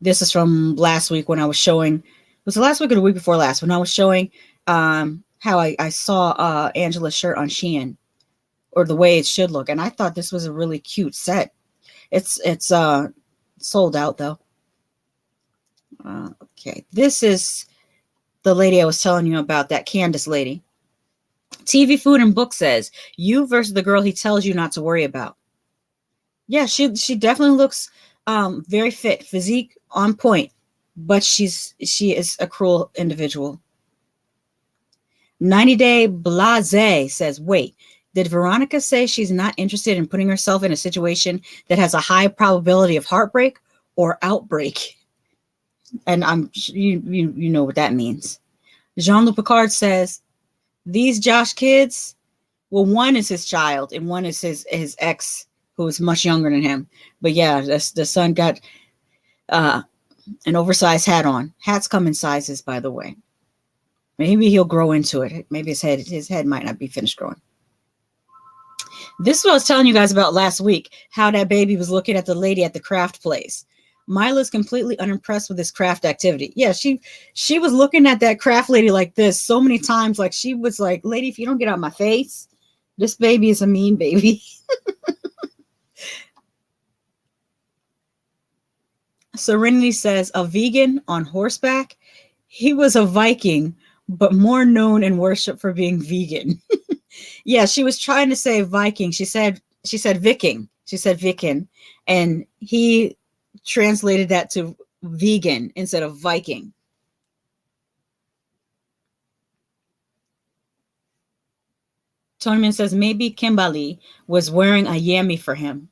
this is from last week when I was showing. Was it last week or the week before last when I was showing how I saw Angela's shirt on Shein, or the way it should look, and I thought this was a really cute set. It's sold out though. Okay, this is the lady I was telling you about, that Candace lady. TV Food and Book says, "You versus the girl he tells you not to worry about." Yeah, she definitely looks very fit, physique on point, but she is a cruel individual. 90 Day Blase says, "Wait, did Veronica say she's not interested in putting herself in a situation that has a high probability of heartbreak or outbreak?" And you know what that means. Jean-Luc Picard says, "These Josh kids, well, one is his child and one is his ex, who is much younger than him. But yeah, the son got an oversized hat on. Hats come in sizes, by the way. Maybe he'll grow into it. Maybe his head might not be finished growing." This is what I was telling you guys about last week, how that baby was looking at the lady at the craft place. Mila's completely unimpressed with this craft activity. Yeah, she was looking at that craft lady like this so many times. Like, she was like, "Lady, if you don't get out of my face, this baby is a mean baby." Serenity says, "A vegan on horseback? He was a Viking, but more known and worshipped for being vegan." Yeah, she was trying to say Viking. She said Viking. She said Viking, and he translated that to vegan instead of Viking. Tonyman says maybe Kimberly was wearing a yammy for him.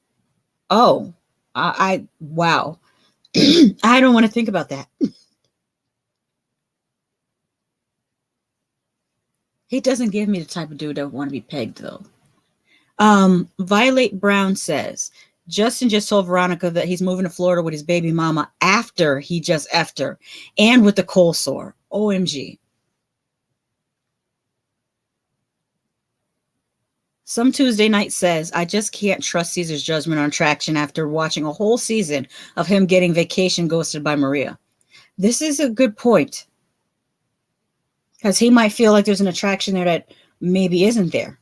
Oh, I wow. I don't want to think about that. He doesn't give me the type of dude that would want to be pegged, though. Violet Brown says, "Justin just told Veronica that he's moving to Florida with his baby mama after he just effed her, and with the cold sore. OMG." Some Tuesday Night says, "I just can't trust Caesar's judgment on Traction after watching a whole season of him getting vacation ghosted by Maria." This is a good point, because he might feel like there's an attraction there that maybe isn't there.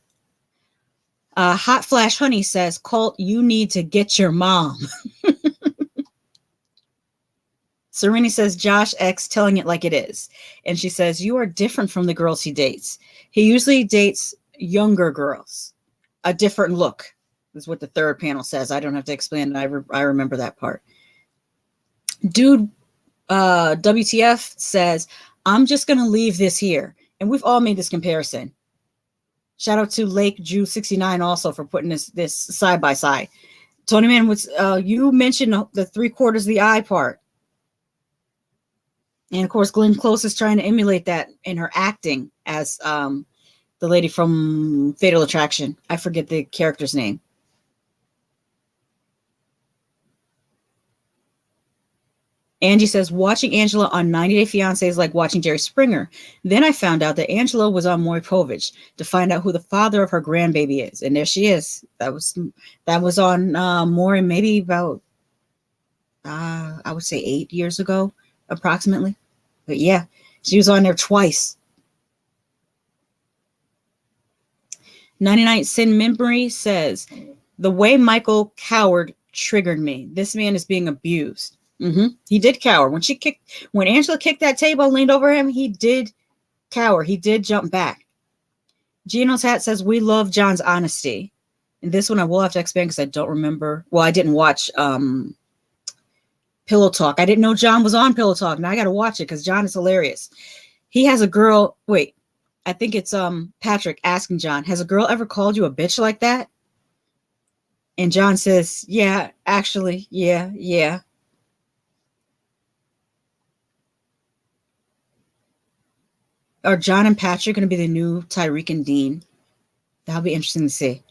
Hot Flash Honey says, "Colt, you need to get your mom." Serena says, "Josh X telling it like it is." And she says, "You are different from the girls he dates. He usually dates younger girls. A different look," is what the third panel says. I don't have to explain it. I remember that part. Dude, WTF says, "I'm just going to leave this here." And we've all made this comparison. Shout out to Lake Jew 69 also for putting this side by side. Tony Man, you mentioned the 3/4 of the eye part. And of course, Glenn Close is trying to emulate that in her acting as the lady from Fatal Attraction. I forget the character's name. Angie says, "Watching Angela on 90 Day Fiance is like watching Jerry Springer. Then I found out that Angela was on Maury Povich to find out who the father of her grandbaby is. And there she is." That was on Maury maybe about, I would say 8 years ago, approximately. But yeah, she was on there twice. 99 Sin Memory says, "The way Michael Coward triggered me. This man is being abused." He did cower. When Angela kicked that table and leaned over him, he did cower. He did jump back. Gino's hat says, we love John's honesty. And this one I will have to expand because I don't remember. Well, I didn't watch Pillow Talk. I didn't know John was on Pillow Talk. Now I got to watch it because John is hilarious. He has a girl. Wait, I think it's Patrick asking John, has a girl ever called you a bitch like that? And John says, yeah, actually, yeah. Are John and Patrick going to be the new Tyreek and Dean? That'll be interesting to see.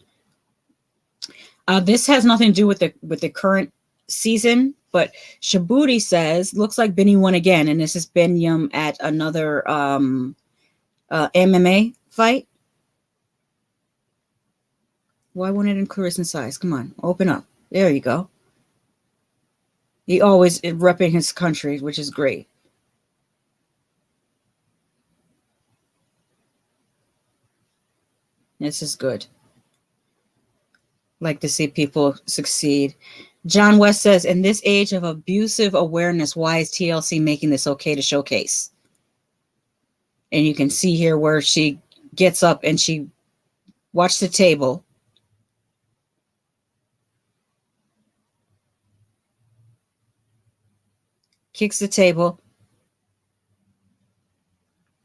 This has nothing to do with the current season, but Shabuti says, looks like Benny won again, and this is Benyam at another MMA fight. Why won't it increase in size? Come on, open up. There you go. He always repping his country, which is great. This is good. Like to see people succeed. John West says, in this age of abusive awareness, why is TLC making this okay to showcase? And you can see here where she gets up and she watched the table. Kicks the table.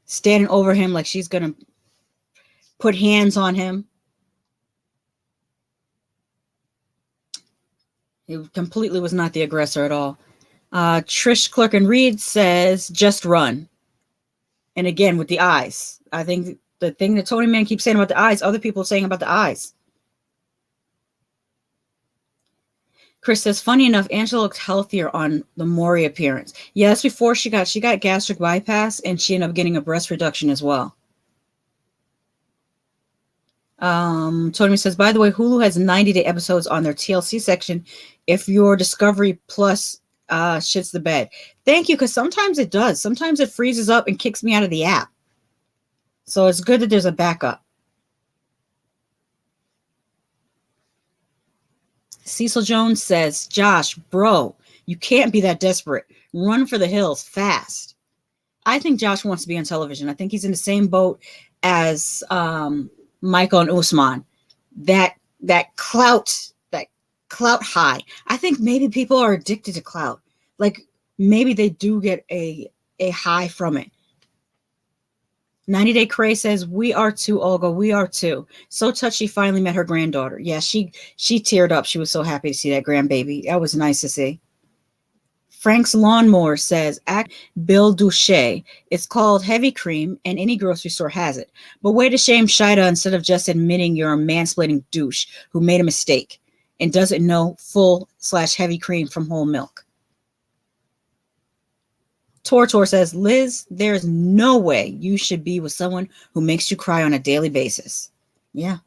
Standing over him like she's going to put hands on him. He completely was not the aggressor at all. Trish Clerk and Reed says, just run. And again, with the eyes. I think the thing that Tony Man keeps saying about the eyes, other people are saying about the eyes. Chris says, funny enough, Angela looked healthier on the Maury appearance. Yeah, that's before she got gastric bypass, and she ended up getting a breast reduction as well. Tony says, by the way, Hulu has 90-day episodes on their TLC section if your Discovery Plus shits the bed. Thank you, because sometimes it does. Sometimes it freezes up and kicks me out of the app. So it's good that there's a backup. Cecil Jones says, Josh, bro, you can't be that desperate. Run for the hills fast. I think Josh wants to be on television. I think he's in the same boat as Michael and Usman. That clout high. I think maybe people are addicted to clout. Like maybe they do get a high from it. 90-Day Cray says, we are too, Olga. We are too. So touched she finally met her granddaughter. Yeah, she teared up. She was so happy to see that grandbaby. That was nice to see. Frank's Lawnmower says, Bill Douche. It's called heavy cream, and any grocery store has it. But way to shame Shida instead of just admitting you're a mansplaining douche who made a mistake and doesn't know full/heavy cream from whole milk. Tortor says, Liz, there's no way you should be with someone who makes you cry on a daily basis. Yeah.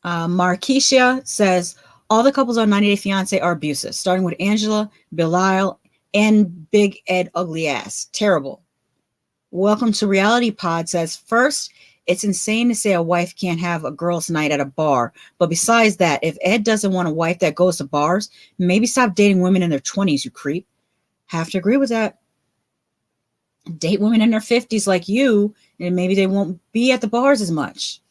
Markeisha says, all the couples on 90 Day Fiance are abusive, starting with Angela, Belial, and Big Ed Ugly Ass. Terrible. Welcome to Reality Pod says, first, it's insane to say a wife can't have a girls' night at a bar. But besides that, if Ed doesn't want a wife that goes to bars, maybe stop dating women in their 20s, you creep. Have to agree with that. Date women in their 50s like you, and maybe they won't be at the bars as much.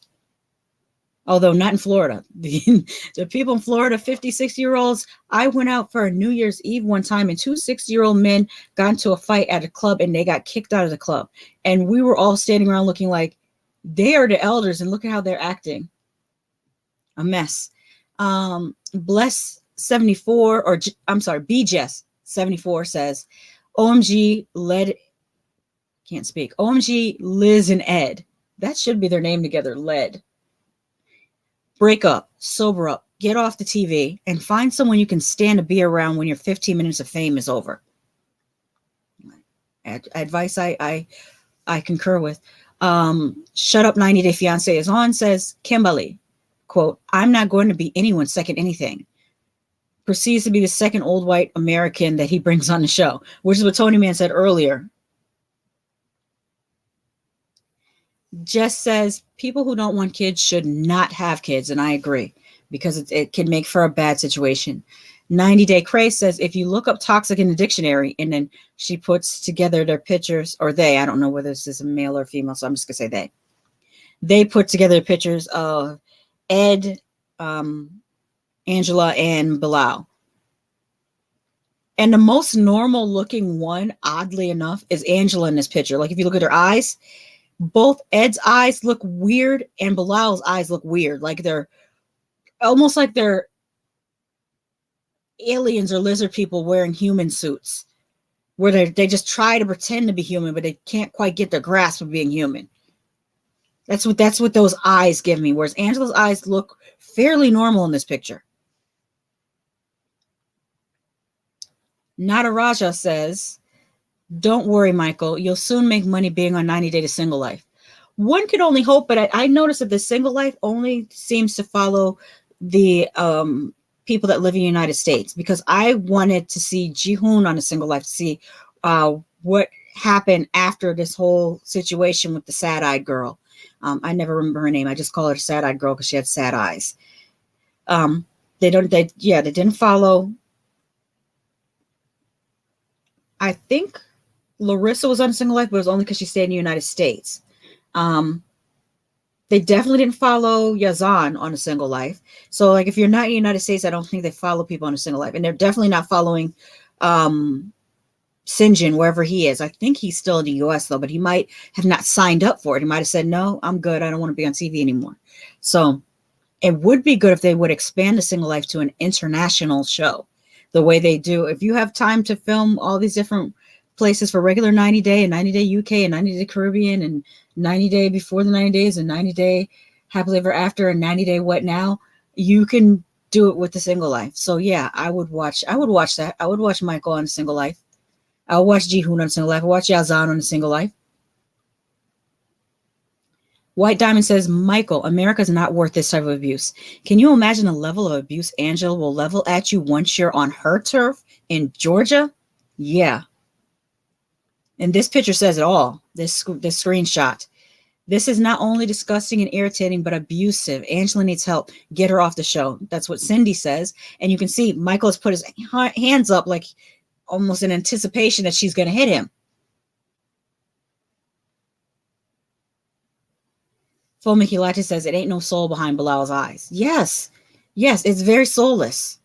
Although not in Florida. The people in Florida, 50, 60-year-olds, I went out for a New Year's Eve one time, and two 60-year-old men got into a fight at a club, and they got kicked out of the club. And we were all standing around looking like, they are the elders, and look at how they're acting. A mess. Bless 74, or I'm sorry, BJess 74 says, OMG can't speak. OMG Liz and Ed. That should be their name together, Led. Break up, sober up, get off the TV, and find someone you can stand to be around when your 15 minutes of fame is over. Advice I concur with. Shut Up 90 Day Fiance is on, says Kimberly, quote, I'm not going to be anyone's second anything. Proceeds to be the second old white American that he brings on the show, which is what Tony Man said earlier. Jess says people who don't want kids should not have kids, and I agree, because it can make for a bad situation. 90 Day Craze says, if you look up toxic in the dictionary, and then she puts together their pictures, or they, I don't know whether this is a male or female, so I'm just going to say they. They put together pictures of Ed, Angela, and Bilal. And the most normal looking one, oddly enough, is Angela in this picture. Like if you look at her eyes, both Ed's eyes look weird and Bilal's eyes look weird. Like they're almost like they're aliens or lizard people wearing human suits, where they just try to pretend to be human, but they can't quite get their grasp of being human. That's what those eyes give me. Whereas Angela's eyes look fairly normal in this picture. Nataraja says, don't worry, Michael. You'll soon make money being on 90 Day to Single Life. One could only hope, but I noticed that the Single Life only seems to follow the people that live in the United States, because I wanted to see Jihoon on a Single Life to see what happened after this whole situation with the sad-eyed girl. I never remember her name. I just call her sad-eyed girl because she had sad eyes. They didn't follow. I think Larissa was on a Single Life, but it was only because she stayed in the United States. They definitely didn't follow Yazan on a Single Life. So, like, if you're not in the United States, I don't think they follow people on a Single Life. And they're definitely not following Sinjin, wherever he is. I think he's still in the U.S., though, but he might have not signed up for it. He might have said, no, I'm good. I don't want to be on TV anymore. So it would be good if they would expand the Single Life to an international show the way they do. If you have time to film all these different places for regular 90 Day and 90 Day UK and 90 Day Caribbean and 90 Day before the 90 days and 90 Day Happily Ever After and 90 Day What Now, you can do it with the Single Life. So yeah, I would watch that. I would watch Michael on a Single Life. I'll watch Jihoon on a Single Life. I'll watch Yazan on a Single Life. White Diamond says, Michael, America's not worth this type of abuse. Can you imagine the level of abuse Angela will level at you once you're on her turf in Georgia? Yeah. And this picture says it all. This screenshot. This is not only disgusting and irritating, but abusive. Angela needs help. Get her off the show. That's what Cindy says. And you can see Michael has put his hands up like almost in anticipation that she's going to hit him. Full Mickey Latte says, it ain't no soul behind Bilal's eyes. Yes. Yes, it's very soulless.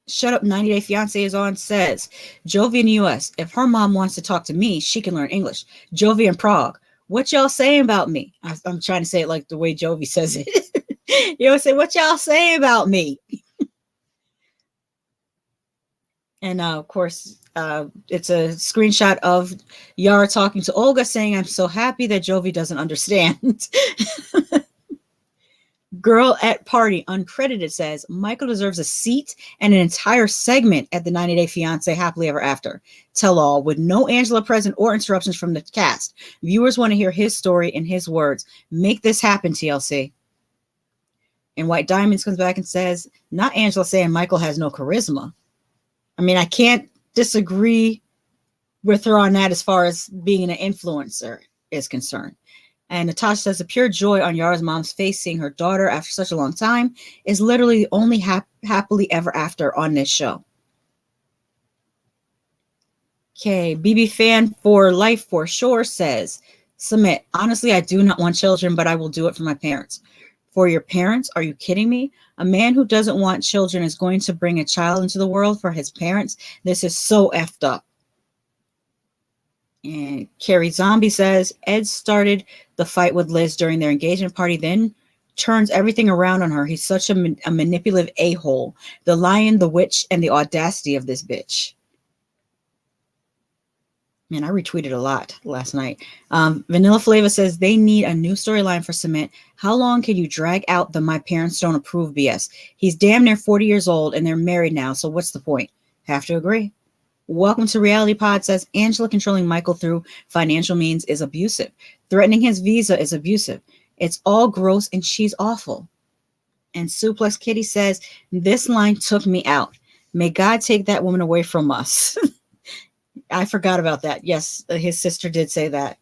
Shut Up 90 Day Fiance is on says, Jovi in the US, if her mom wants to talk to me, she can learn English. Jovi in Prague, what y'all saying about me? I'm trying to say it like the way Jovi says it. You know, say, what y'all saying about me? And of course, it's a screenshot of Yara talking to Olga saying, I'm so happy that Jovi doesn't understand. Girl at Party Uncredited says, Michael deserves a seat and an entire segment at the 90 Day Fiance Happily Ever After tell all with no Angela present or interruptions from the cast. Viewers want to hear his story in his words. Make this happen, TLC. And White Diamonds comes back and says, not Angela saying Michael has no charisma. I mean, I can't disagree with her on that as far as being an influencer is concerned. And Natasha says, the pure joy on Yara's mom's face seeing her daughter after such a long time is literally the only happily ever after on this show. Okay, BB Fan for Life for Sure says, Submit, honestly, I do not want children, but I will do it for my parents. For your parents? Are you kidding me? A man who doesn't want children is going to bring a child into the world for his parents? This is so effed up. And Carrie Zombie says, Ed started the fight with Liz during their engagement party, then turns everything around on her. He's such a manipulative a-hole. The lion, the witch, and the audacity of this bitch. Man, I retweeted a lot last night. Vanilla Flava says, they need a new storyline for Cement. How long can you drag out the my parents don't approve BS? He's damn near 40 years old and they're married now, so what's the point? Have to agree. Welcome to Reality Pod says, Angela controlling Michael through financial means is abusive. Threatening his visa is abusive. It's all gross and she's awful. And Suplex Kitty says, this line took me out. May God take that woman away from us. I forgot about that. Yes, his sister did say that.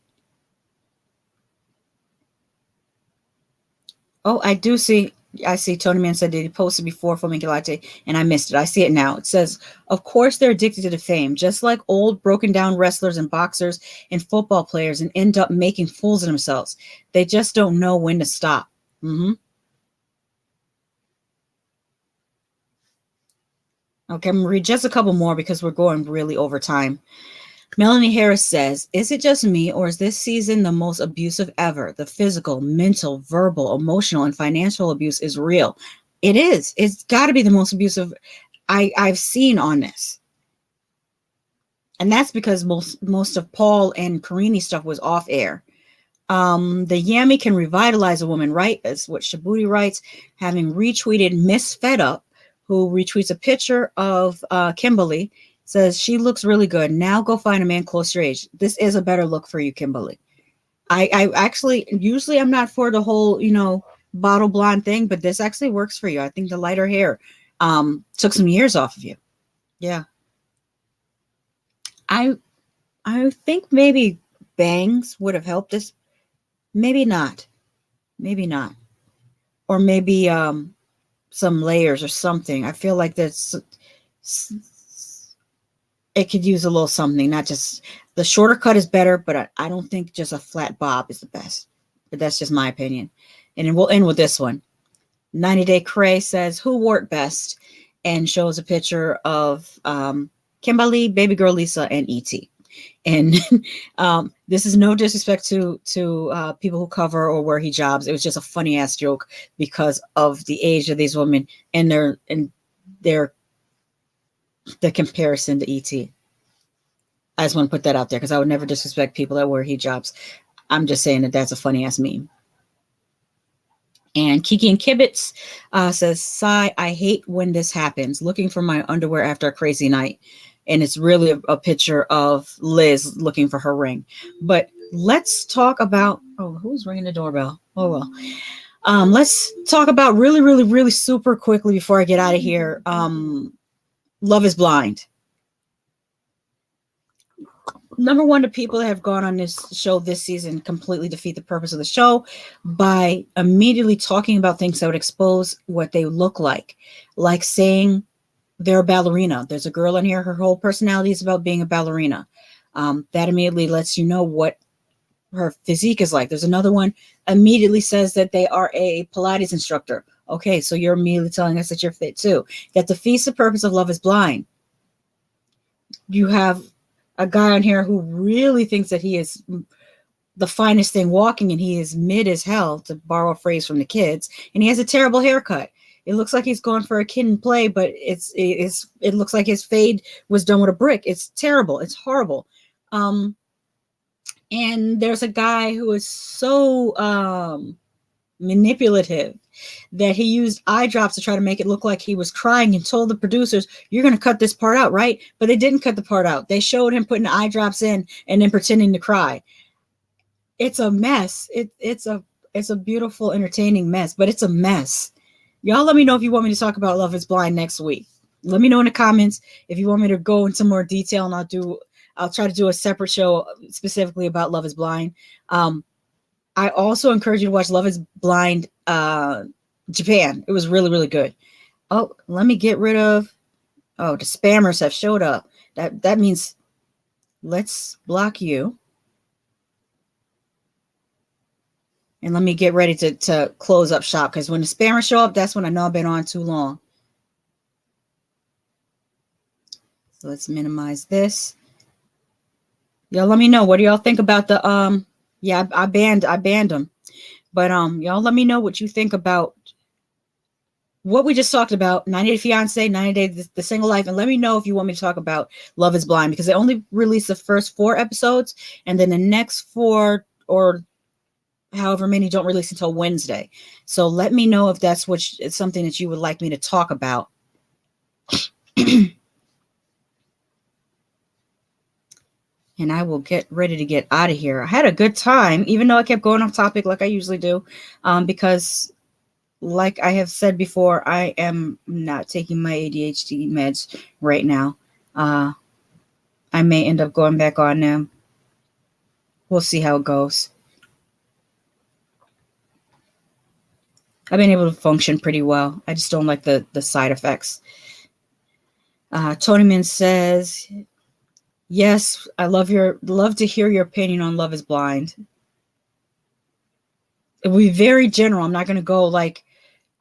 Oh, I do see. I see Tony Man said that he posted before filming Latte, and I missed it. I see it now. It says, of course they're addicted to the fame, just like old broken down wrestlers and boxers and football players, and end up making fools of themselves. They just don't know when to stop. Mm-hmm. Okay, I'm going to read just a couple more because we're going really over time. Melanie Harris says, is it just me, or is this season the most abusive ever? The physical, mental, verbal, emotional, and financial abuse is real. It is. It's got to be the most abusive I've seen on this. And that's because most of Paul and Karini's stuff was off air. The Yammy can revitalize a woman, right? Is what Shabuti writes, having retweeted Miss Fed Up, who retweets a picture of Kimberly, says she looks really good. Now go find a man close to your age. This is a better look for you, Kimberly. I actually, usually I'm not for the whole, bottle blonde thing, but this actually works for you. I think the lighter hair took some years off of you. Yeah. I think maybe bangs would have helped this. Maybe not. Maybe not. Or maybe some layers or something. I feel like that's it could use a little something, not just the shorter cut is better, but I don't think just a flat bob is the best. But that's just my opinion. And then we'll end with this one. 90 Day Cray says, who wore it best? And shows a picture of Kimberly, baby girl Lisa, and E.T. And this is no disrespect to people who cover or wear hijabs. It was just a funny ass joke because of the age of these women and their the comparison to ET. I just want to put that out there because I would never disrespect people that wear hijabs. I'm just saying that that's a funny ass meme. And Kiki and Kibitz says, Sigh, I hate when this happens. Looking for my underwear after a crazy night. And it's really a picture of Liz looking for her ring. But let's talk about, who's ringing the doorbell? Oh, well. Let's talk about really, really, really super quickly before I get out of here. Love is Blind. Number one, the people that have gone on this show this season completely defeat the purpose of the show by immediately talking about things that would expose what they look like saying they're a ballerina. There's a girl in here, her whole personality is about being a ballerina. That immediately lets you know what her physique is like. There's another one immediately says that they are a Pilates instructor. Okay, so you're immediately telling us that you're fit too. That defeats the purpose of Love is Blind. You have a guy on here who really thinks that he is the finest thing walking and he is mid as hell, to borrow a phrase from the kids, and he has a terrible haircut. It looks like he's going for a kid and play, but it looks like his fade was done with a brick. It's terrible. It's horrible. And there's a guy who is so manipulative that he used eye drops to try to make it look like he was crying and told the producers, you're going to cut this part out, right? But they didn't cut the part out. They showed him putting the eye drops in and then pretending to cry. It's a mess. It's a beautiful, entertaining mess, but it's a mess. Y'all let me know if you want me to talk about Love is Blind next week. Let me know in the comments if you want me to go into more detail, and I'll try to do a separate show specifically about Love is Blind. I also encourage you to watch Love is Blind Japan. It was really, really good. Oh, let me get rid of, the spammers have showed up. That means let's block you. And let me get ready to close up shop, because when the spammers show up, that's when I know I've been on too long. So let's minimize this. Y'all let me know. What do y'all think about the yeah, I banned them. But y'all let me know what you think about what we just talked about, 90 Day Fiance, 90 Day the Single Life, and let me know if you want me to talk about Love is Blind, because they only released the first 4 episodes, and then the next 4 or however many don't release until Wednesday. So let me know if that's it's something that you would like me to talk about. And I will get ready to get out of here. I had a good time, even though I kept going off topic like I usually do, because like I have said before, I am not taking my ADHD meds right now. I may end up going back on them. We'll see how it goes. I've been able to function pretty well. I just don't like the side effects. Tony says, yes, I love to hear your opinion on Love is Blind. It will be very general. I'm not going to go like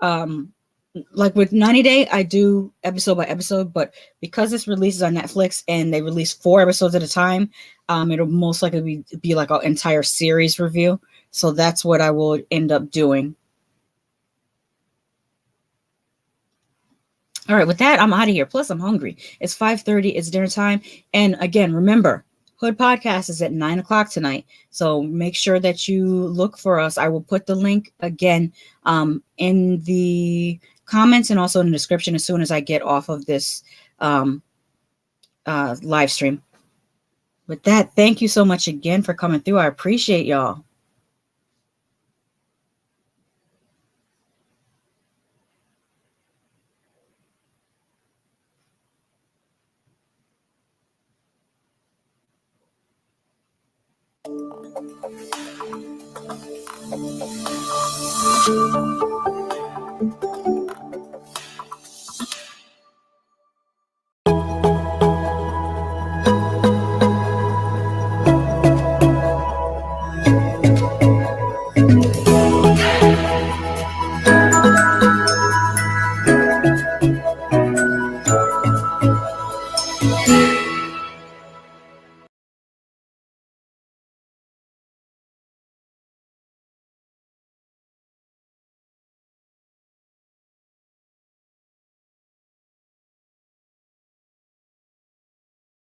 with 90 Day, I do episode by episode, but because this releases on Netflix and they release 4 episodes at a time, it'll most likely be like an entire series review. So that's what I will end up doing. All right, with that, I'm out of here. Plus, I'm hungry. It's 5:30. It's dinner time. And again, remember, Hood Podcast is at 9 o'clock tonight. So make sure that you look for us. I will put the link again in the comments and also in the description as soon as I get off of this live stream. With that, thank you so much again for coming through. I appreciate y'all.